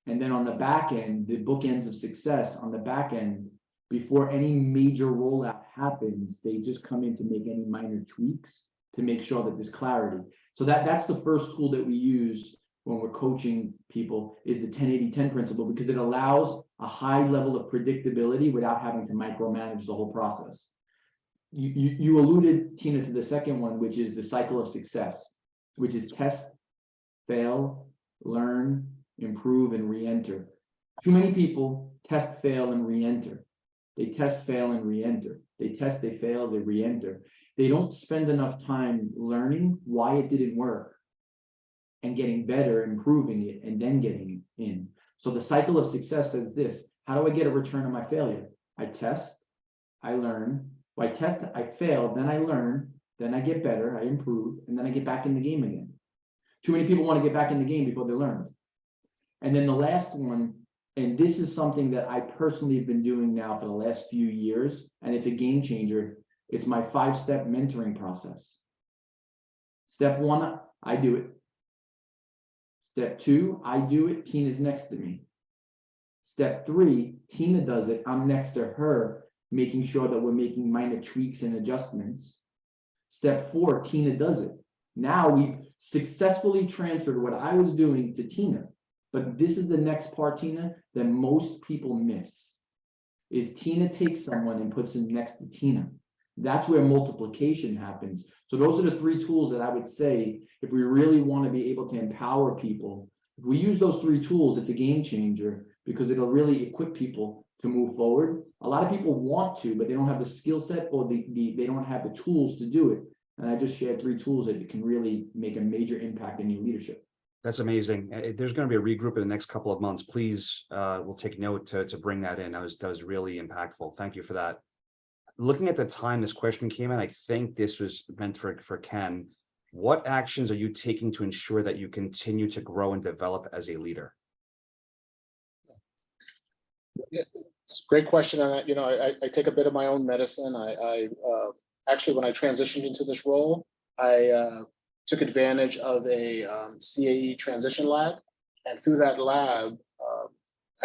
S3: And then on the back end, the bookends of success on the back end, before any major rollout happens, they just come in to make any minor tweaks to make sure that there's clarity. So that's the first tool that we use when we're coaching people, is the 10-80-10 principle, because it allows a high level of predictability without having to micromanage the whole process. You alluded, Tina, to the second one, which is the cycle of success, which is test, fail, learn, improve, and re-enter. Too many people test, fail, and re-enter. They test, fail, and re-enter. They test, they fail, they re-enter. They don't spend enough time learning why it didn't work and getting better, improving it, and then getting in. So the cycle of success says this: how do I get a return on my failure? I test, I learn. Well, I test, I fail, then I learn, then I get better, I improve, and then I get back in the game again. Too many people want to get back in the game before they learned. And then the last one, and this is something that I personally have been doing now for the last few years, and it's a game changer. It's my 5-step mentoring process. Step 1, I do it. Step 2, I do it. Tina's next to me. Step 3, Tina does it. I'm next to her, making sure that we're making minor tweaks and adjustments. Step 4, Tina does it. Now we've successfully transferred what I was doing to Tina. But this is the next part, Tina, that most people miss, is Tina takes someone and puts them next to Tina. That's where multiplication happens. So those are the 3 tools that I would say, if we really want to be able to empower people, if we use those 3 tools, it's a game changer, because it'll really equip people to move forward. A lot of people want to, but they don't have the skill set, or they don't have the tools to do it. And I just shared 3 tools that can really make a major impact in your leadership.
S2: That's amazing. There's going to be a regroup in the next couple of months. Please, we'll take note to bring that in. That was really impactful. Thank you for that. Looking at the time this question came in, I think this was meant for Ken. What actions are you taking to ensure that you continue to grow and develop as a leader?
S4: Yeah, it's a great question on that. I take a bit of my own medicine. I actually, when I transitioned into this role, I took advantage of a CAE transition lab, and through that lab,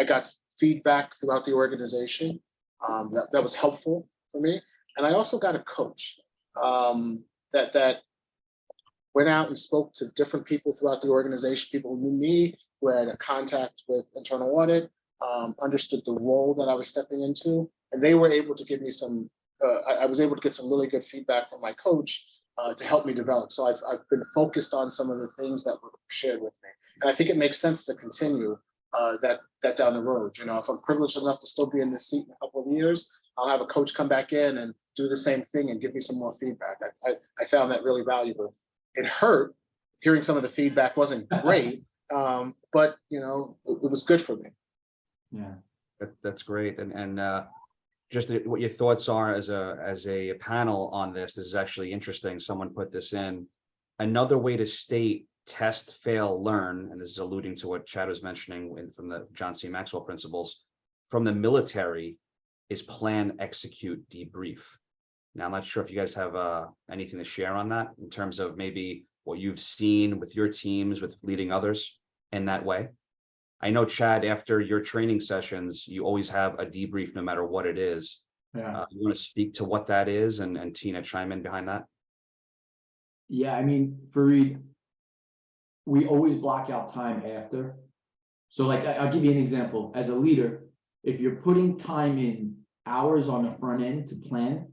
S4: I got feedback throughout the organization that was helpful for me. And I also got a coach that went out and spoke to different people throughout the organization, people who knew me, who had a contact with internal audit, understood the role that I was stepping into, and they were able to give me some, I was able to get some really good feedback from my coach to help me develop. So I've been focused on some of the things that were shared with me. And I think it makes sense to continue that down the road. You know, if I'm privileged enough to still be in this seat in a couple of years, I'll have a coach come back in and do the same thing and give me some more feedback. I found that really valuable. It hurt hearing some of the feedback wasn't great, but you know, it was good for me.
S3: Yeah.
S2: That's great. And just what your thoughts are as a panel on this. This is actually interesting. Someone put this in. Another way to state test, fail, learn, and this is alluding to what Chad was mentioning from the John C. Maxwell principles from the military, is plan, execute, debrief. Now, I'm not sure if you guys have anything to share on that in terms of maybe what you've seen with your teams, with leading others in that way. I know, Chad, after your training sessions, you always have a debrief no matter what it is.
S3: Yeah.
S2: You want to speak to what that is, and Tina, chime in behind that?
S3: Yeah, I mean, Fareed, we always block out time after. So like, I'll give you an example. As a leader, if you're putting time in hours on the front end to plan,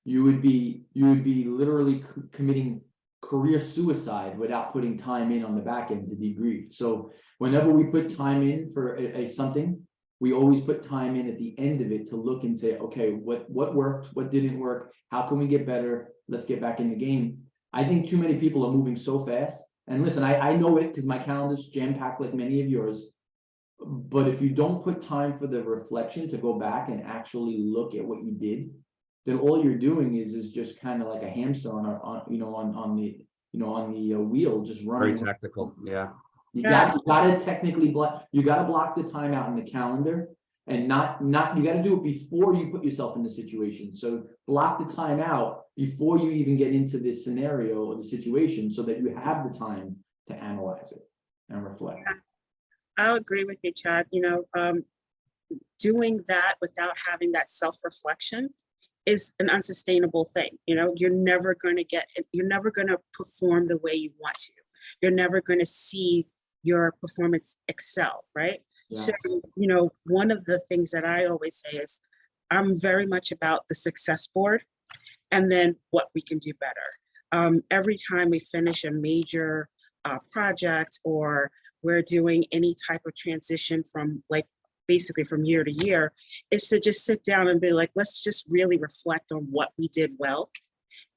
S3: you would be literally committing career suicide without putting time in on the back end to debrief. So whenever we put time in for something, we always put time in at the end of it to look and say, okay, what worked, what didn't work, how can we get better? Let's get back in the game. I think too many people are moving so fast. And listen, I know it because my calendar's jam-packed like many of yours. But if you don't put time for the reflection to go back and actually look at what you did, then all you're doing is just kind of like a hamster on the wheel, just running.
S2: Very tactical, yeah.
S3: You gotta technically block. You gotta block the time out in the calendar, and not. You gotta do it before you put yourself in the situation. So block the time out before you even get into this scenario or the situation, so that you have the time to analyze it and reflect.
S1: I'll agree with you, Chad. You know, doing that without having that self-reflection is an unsustainable thing. You know, you're never going to perform the way you want to. You're never going to see your performance excel, right?
S3: Yeah.
S1: So, you know, one of the things that I always say is I'm very much about the success board and then what we can do better. Every time we finish a major project, or we're doing any type of transition from basically from year to year, is to just sit down and be like, let's just really reflect on what we did well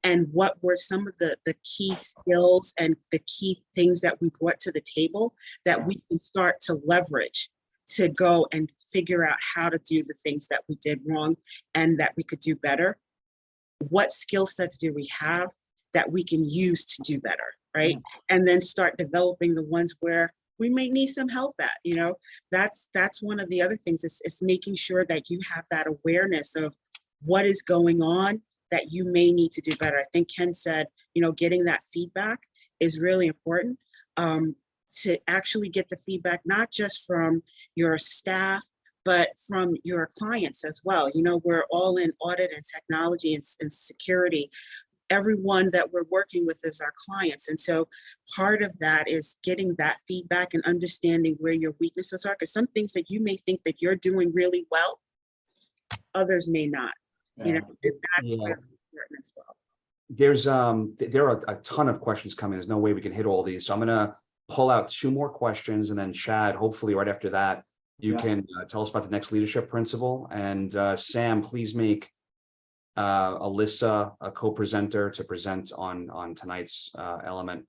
S1: and what were some of the key skills and the key things that we brought to the table that we can start to leverage to go and figure out how to do the things that we did wrong and that we could do better. What skill sets do we have that we can use to do better, right? And then start developing the ones where we may need some help at. You know, that's one of the other things is making sure that you have that awareness of what is going on that you may need to do better. I think Ken said, you know, getting that feedback is really important, to actually get the feedback, not just from your staff, but from your clients as well. You know, we're all in audit and technology and security. Everyone that we're working with is our clients. And so part of that is getting that feedback and understanding where your weaknesses are, because some things that you may think that you're doing really well, others may not. You know, that's really important as well.
S2: There are a ton of questions coming. There's no way we can hit all these. So I'm going to pull out 2 more questions, and then Chad, hopefully right after that, you can tell us about the next leadership principle. And Sam, please make Alyssa a co-presenter to present on tonight's element.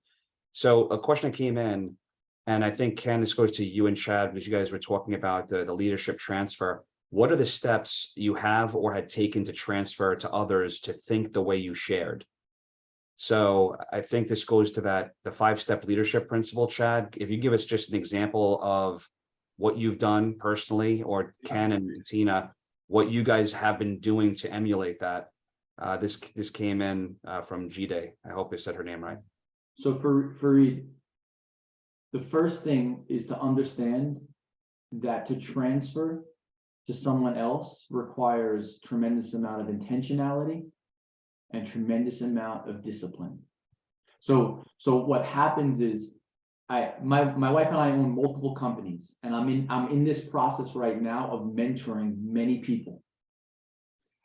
S2: So a question that came in, and I think, Ken, this goes to you and Chad, because you guys were talking about the leadership transfer. What are the steps you have or had taken to transfer to others to think the way you shared? So I think this goes to the 5-step leadership principle. Chad, if you give us just an example of what you've done personally, or Ken and Tina, what you guys have been doing to emulate that. This came in from G-Day. I hope I said her name right.
S3: So Fareed, the first thing is to understand that to transfer, to someone else requires tremendous amount of intentionality and tremendous amount of discipline. So what happens is my wife and I own multiple companies, and I'm in this process right now of mentoring many people.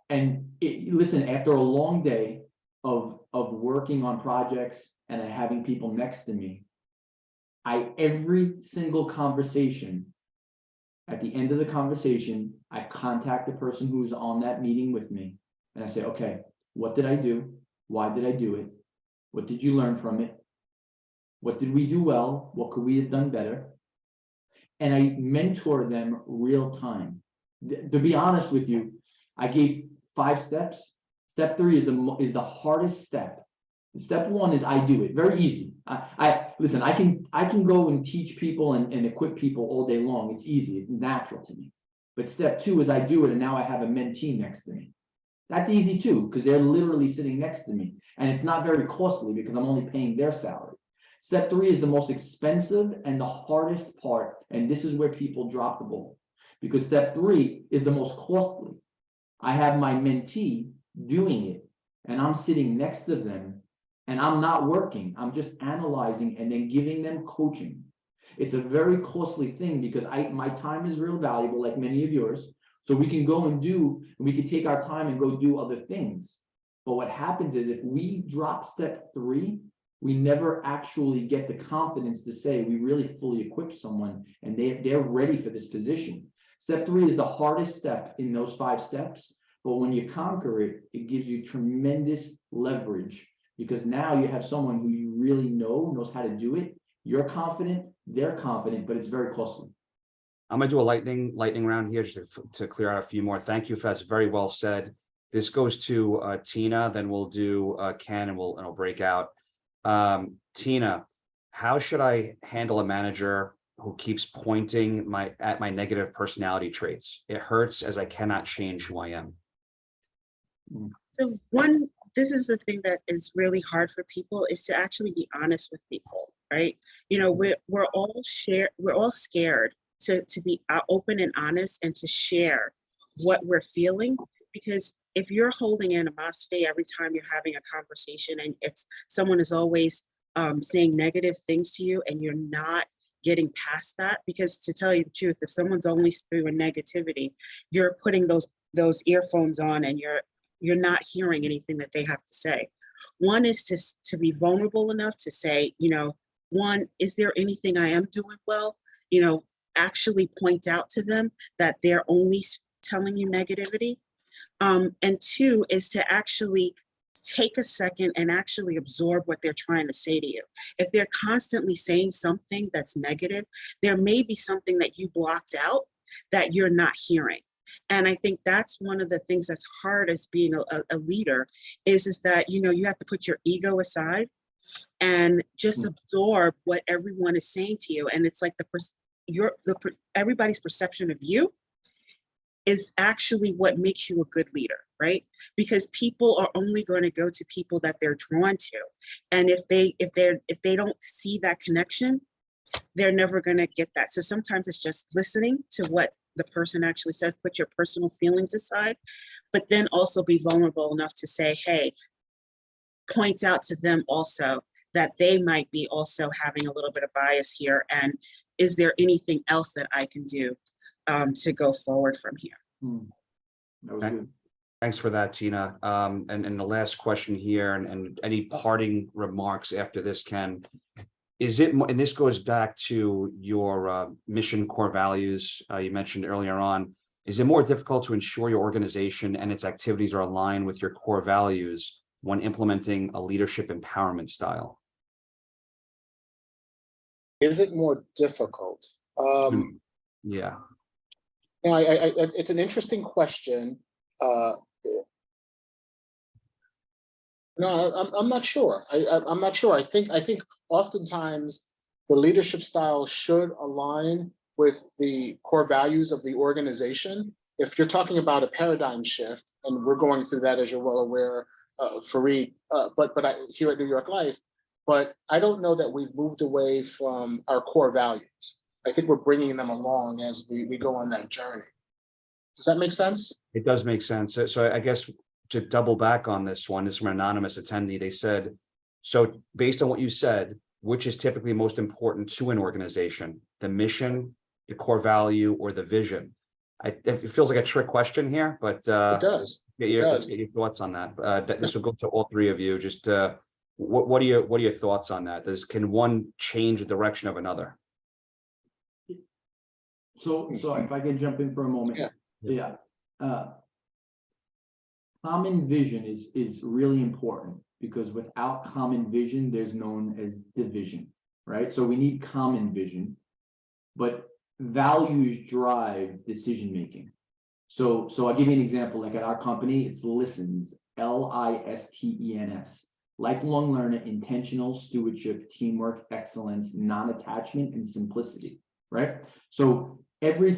S3: And listen, after a long day of working on projects and having people next to me, every single conversation, at the end of the conversation, I contact the person who's on that meeting with me, and I say, okay, what did I do? Why did I do it? What did you learn from it? What did we do well? What could we have done better? And I mentor them real time. To be honest with you, I gave 5 steps. Step 3 is the hardest step. Step 1 is I do it. Very easy. Listen, I can go and teach people and equip people all day long. It's easy. It's natural to me. But step 2 is I do it, and now I have a mentee next to me. That's easy too, because they're literally sitting next to me, and it's not very costly because I'm only paying their salary. Step 3 is the most expensive and the hardest part, and this is where people drop the ball, because step 3 is the most costly. I have my mentee doing it, and I'm sitting next to them, and I'm not working. I'm just analyzing and then giving them coaching. It's a very costly thing because my time is real valuable, like many of yours. So we can go and we can take our time and go do other things. But what happens is if we drop step 3, we never actually get the confidence to say we really fully equip someone and they're ready for this position. Step 3 is the hardest step in those 5 steps. But when you conquer it, it gives you tremendous leverage because now you have someone who you really knows how to do it. You're confident, they're confident, but it's very costly.
S2: I'm gonna do a lightning round here just to clear out a few more. Thank you, that's very well said. This goes to Tina, then we'll do Ken, and we'll break out. Tina, how should I handle a manager who keeps pointing at my negative personality traits? It hurts as I cannot change who I am.
S1: So this is the thing that is really hard for people is to actually be honest with people, right? You know, we're all scared to be open and honest and to share what we're feeling, because if you're holding animosity every time you're having a conversation and someone is always saying negative things to you and you're not getting past that, because to tell you the truth, if someone's only spewing negativity, you're putting those earphones on and you're not hearing anything that they have to say. One is to be vulnerable enough to say, you know, one, is there anything I am doing well? You know, actually point out to them that they're only telling you negativity. And 2 is to actually take a second and actually absorb what they're trying to say to you. If they're constantly saying something that's negative, there may be something that you blocked out that you're not hearing. And I think that's one of the things that's hard as being a leader is that, you know, you have to put your ego aside and just absorb what everyone is saying to you. And it's like everybody's perception of you is actually what makes you a good leader, right? Because people are only going to go to people that they're drawn to. And if they don't see that connection, they're never going to get that. So sometimes it's just listening to what the person actually says, put your personal feelings aside, but then also be vulnerable enough to say, hey, point out to them also that they might be also having a little bit of bias here. And is there anything else that I can do to go forward from here?
S3: That was good.
S2: Thanks for that, Tina. And the last question here, and any parting remarks after this, Ken, is it, and this goes back to your mission core values you mentioned earlier on, is it more difficult to ensure your organization and its activities are aligned with your core values when implementing a leadership empowerment style?
S4: Is it more difficult?
S2: Yeah.
S4: No, it's an interesting question. No, I'm not sure. I'm not sure. I think oftentimes the leadership style should align with the core values of the organization. If you're talking about a paradigm shift, and we're going through that, as you're well aware, Fareed, but here at New York Life, but I don't know that we've moved away from our core values. I think we're bringing them along as we go on that journey. Does that make sense?
S2: It does make sense. So I guess to double back on this one, this is from an anonymous attendee. They said, so based on what you said, which is typically most important to an organization, the mission, the core value, or the vision? It feels like a trick question here, but
S4: It does.
S2: let's get your thoughts on that. This will go to all three of you. Just what are your thoughts on that? Can one change the direction of another?
S3: So if I can jump in for a moment.
S4: Yeah.
S3: Common vision is really important, because without common vision, there's known as division, right? So we need common vision, but values drive decision making. So I'll give you an example. Like at our company, it's LISTENS, LISTENS, lifelong learner, intentional stewardship, teamwork, excellence, non-attachment, and simplicity, right? So every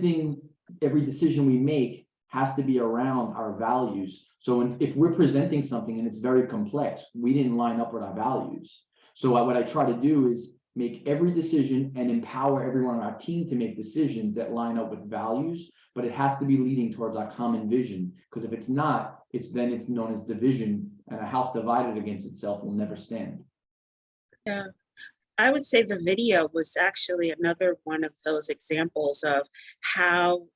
S3: decision we make has to be around our values. So if we're presenting something and it's very complex, we didn't line up with our values. So what I try to do is make every decision and empower everyone on our team to make decisions that line up with values, but it has to be leading towards our common vision. Because if it's not, it's known as division, and a house divided against itself will never stand.
S1: Yeah, I would say the video was actually another one of those examples of how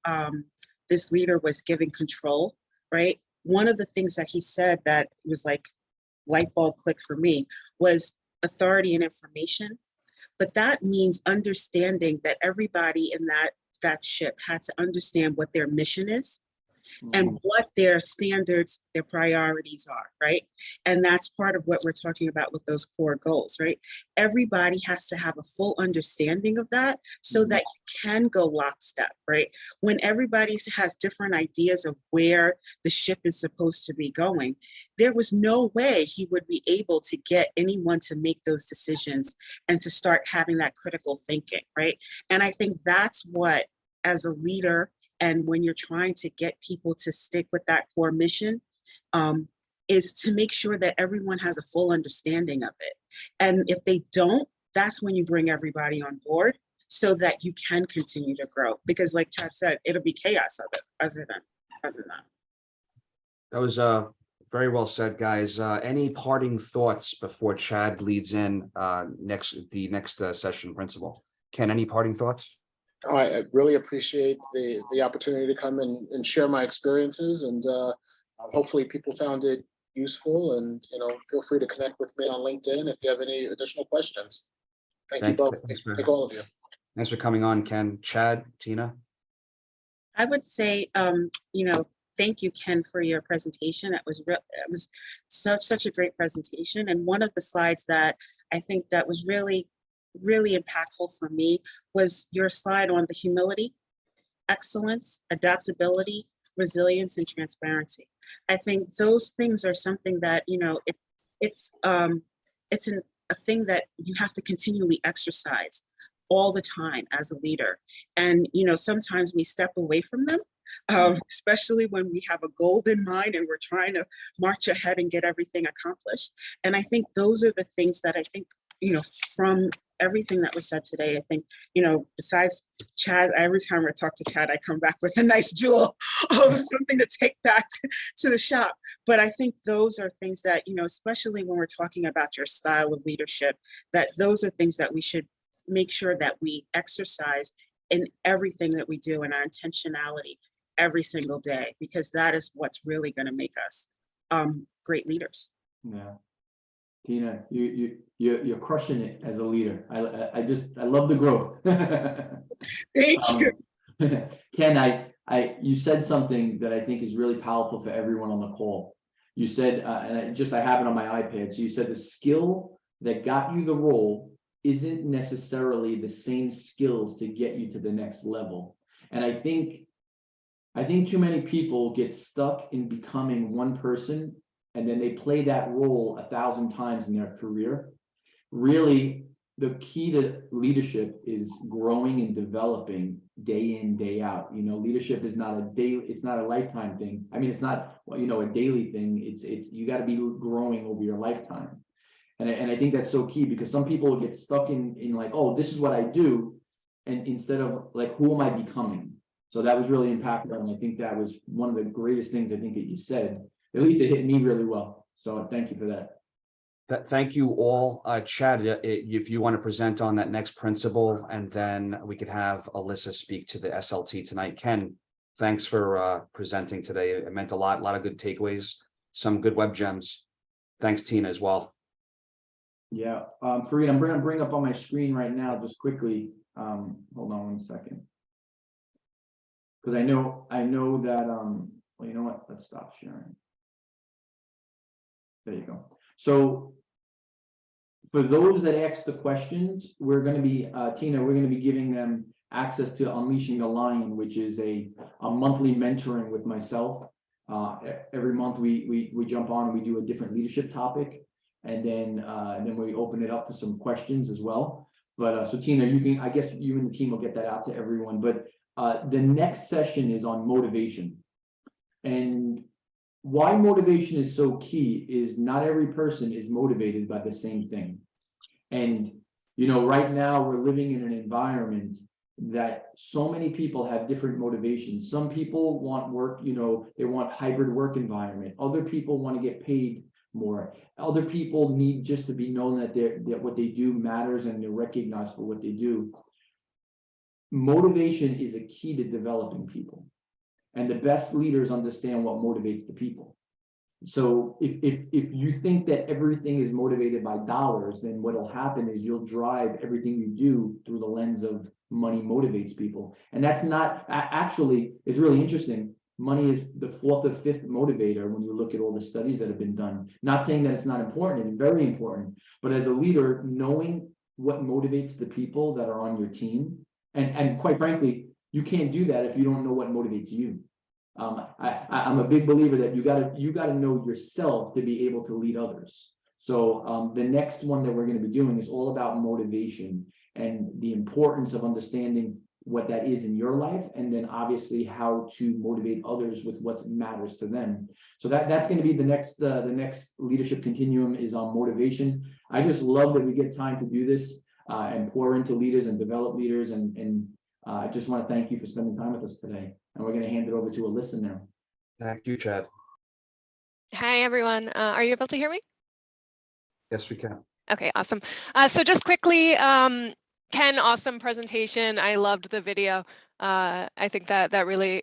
S1: this leader was giving control, right? One of the things that he said that was like light bulb click for me was authority and information. But that means understanding that everybody in that ship had to understand what their mission is and what their standards, their priorities are, right? And that's part of what we're talking about with those core goals, right? Everybody has to have a full understanding of that so that you can go lockstep, right? When everybody has different ideas of where the ship is supposed to be going, there was no way he would be able to get anyone to make those decisions and to start having that critical thinking, right? And I think that's what, as a leader, and when you're trying to get people to stick with that core mission, is to make sure that everyone has a full understanding of it. And if they don't, that's when you bring everybody on board so that you can continue to grow. Because like Chad said, it'll be chaos other than that.
S2: That was very well said, guys. Any parting thoughts before Chad leads in the next session, Principal? Ken, any parting thoughts?
S4: I really appreciate the opportunity to come and share my experiences, and hopefully people found it useful. And feel free to connect with me on LinkedIn if you have any additional questions. Thank you both. Thank all of you.
S2: Thanks for coming on, Ken. Chad, Tina.
S1: I would say, thank you, Ken, for your presentation. It was such a great presentation. And one of the slides that I think that was really impactful for me was your slide on the humility, excellence, adaptability, resilience, and transparency. I think those things are something that, it's a thing that you have to continually exercise all the time as a leader. And, sometimes we step away from them, especially when we have a goal in mind and we're trying to march ahead and get everything accomplished. And I think those are the things that I think, from everything that was said today, I think, besides Chad, every time I talk to Chad, I come back with a nice jewel of something to take back to the shop. But I think those are things that, especially when we're talking about your style of leadership, that those are things that we should make sure that we exercise in everything that we do, in our intentionality every single day, because that is what's really going to make us great leaders.
S3: Yeah. Tina, you're crushing it as a leader. I love the growth.
S1: Thank you.
S3: Ken, you said something that I think is really powerful for everyone on the call. You said, and I have it on my iPad. So you said the skill that got you the role isn't necessarily the same skills to get you to the next level. And I think too many people get stuck in becoming one person, and then they play that role 1,000 times in their career. Really, the key to leadership is growing and developing day in, day out. Leadership is not it's not a lifetime thing. I mean, it's not, a daily thing. It's you got to be growing over your lifetime. And I think that's so key, because some people get stuck in like, oh, this is what I do. And instead of like, who am I becoming? So that was really impactful, and I think that was one of the greatest things I think that you said. At least it hit me really well. So thank you for that.
S2: Thank you all. Chad, if you want to present on that next principle, and then we could have Alyssa speak to the SLT tonight. Ken, thanks for presenting today. It meant a lot of good takeaways, some good web gems. Thanks, Tina, as well.
S3: Yeah, Fareed, I'm gonna bring up on my screen right now, just quickly. Hold on 1 second. Because I know that, well, you know what? Let's stop sharing. There you go. So for those that ask the questions, we're going to be, Tina, we're going to be giving them access to Unleashing the Lion, which is a monthly mentoring with myself. Every month we jump on and we do a different leadership topic, and then we open it up for some questions as well. But so Tina, you can, I guess you and the team will get that out to everyone. But the next session is on motivation, and why motivation is so key is not every person is motivated by the same thing. And, you know, right now we're living in an environment that so many people have different motivations. Some people want work, you know, they want hybrid work environment. Other people want to get paid more. Other people need just to be known that that what they do matters and they're recognized for what they do. Motivation is a key to developing people. And the best leaders understand what motivates the people. So if you think that everything is motivated by dollars, then what'll happen is you'll drive everything you do through the lens of money motivates people. And that's not actually, it's really interesting. Money is the 4th or 5th motivator when you look at all the studies that have been done. Not saying that it's not important, it's very important. But as a leader, knowing what motivates the people that are on your team, and quite frankly, you can't do that if you don't know what motivates you. I'm a big believer that you gotta know yourself to be able to lead others. So the next one that we're going to be doing is all about motivation and the importance of understanding what that is in your life, and then obviously how to motivate others with what matters to them. So that's going to be the next leadership continuum is on motivation. I just love that we get time to do this and pour into leaders and develop leaders, and I just want to thank you for spending time with us today. And we're going to hand it over to Alyssa now.
S2: Thank you, Chad.
S6: Hi, everyone. Are you able to hear me?
S2: Yes, we can.
S6: Okay, awesome. So just quickly, Ken, awesome presentation. I loved the video. I think that really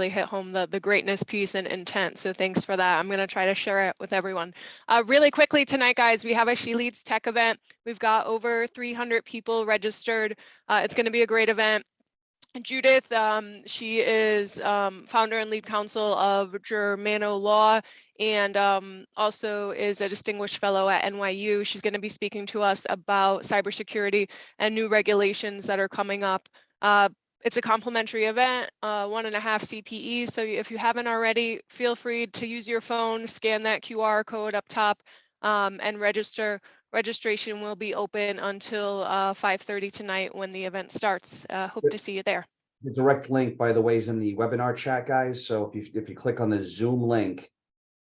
S6: hit home the greatness piece and intent. So thanks for that. I'm going to try to share it with everyone. Really quickly tonight, guys, we have a She Leads Tech event. We've got over 300 people registered. It's going to be a great event. Judith, she is founder and lead counsel of Germano Law, and also is a distinguished fellow at NYU. She's going to be speaking to us about cybersecurity and new regulations that are coming up. It's a complimentary event, 1.5 CPE. So if you haven't already, feel free to use your phone, scan that QR code up top, and register. Registration will be open until 5:30 tonight when the event starts. Hope to see you there.
S2: The direct link, by the way, is in the webinar chat, guys. So if you click on the Zoom link,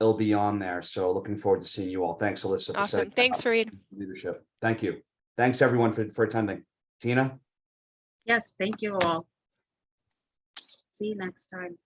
S2: it'll be on there. So looking forward to seeing you all. Thanks, Alyssa.
S6: Awesome. Thanks, Fareed.
S2: Leadership. Thank you. Thanks, everyone, for attending. Tina?
S1: Yes, thank you all. See you next time.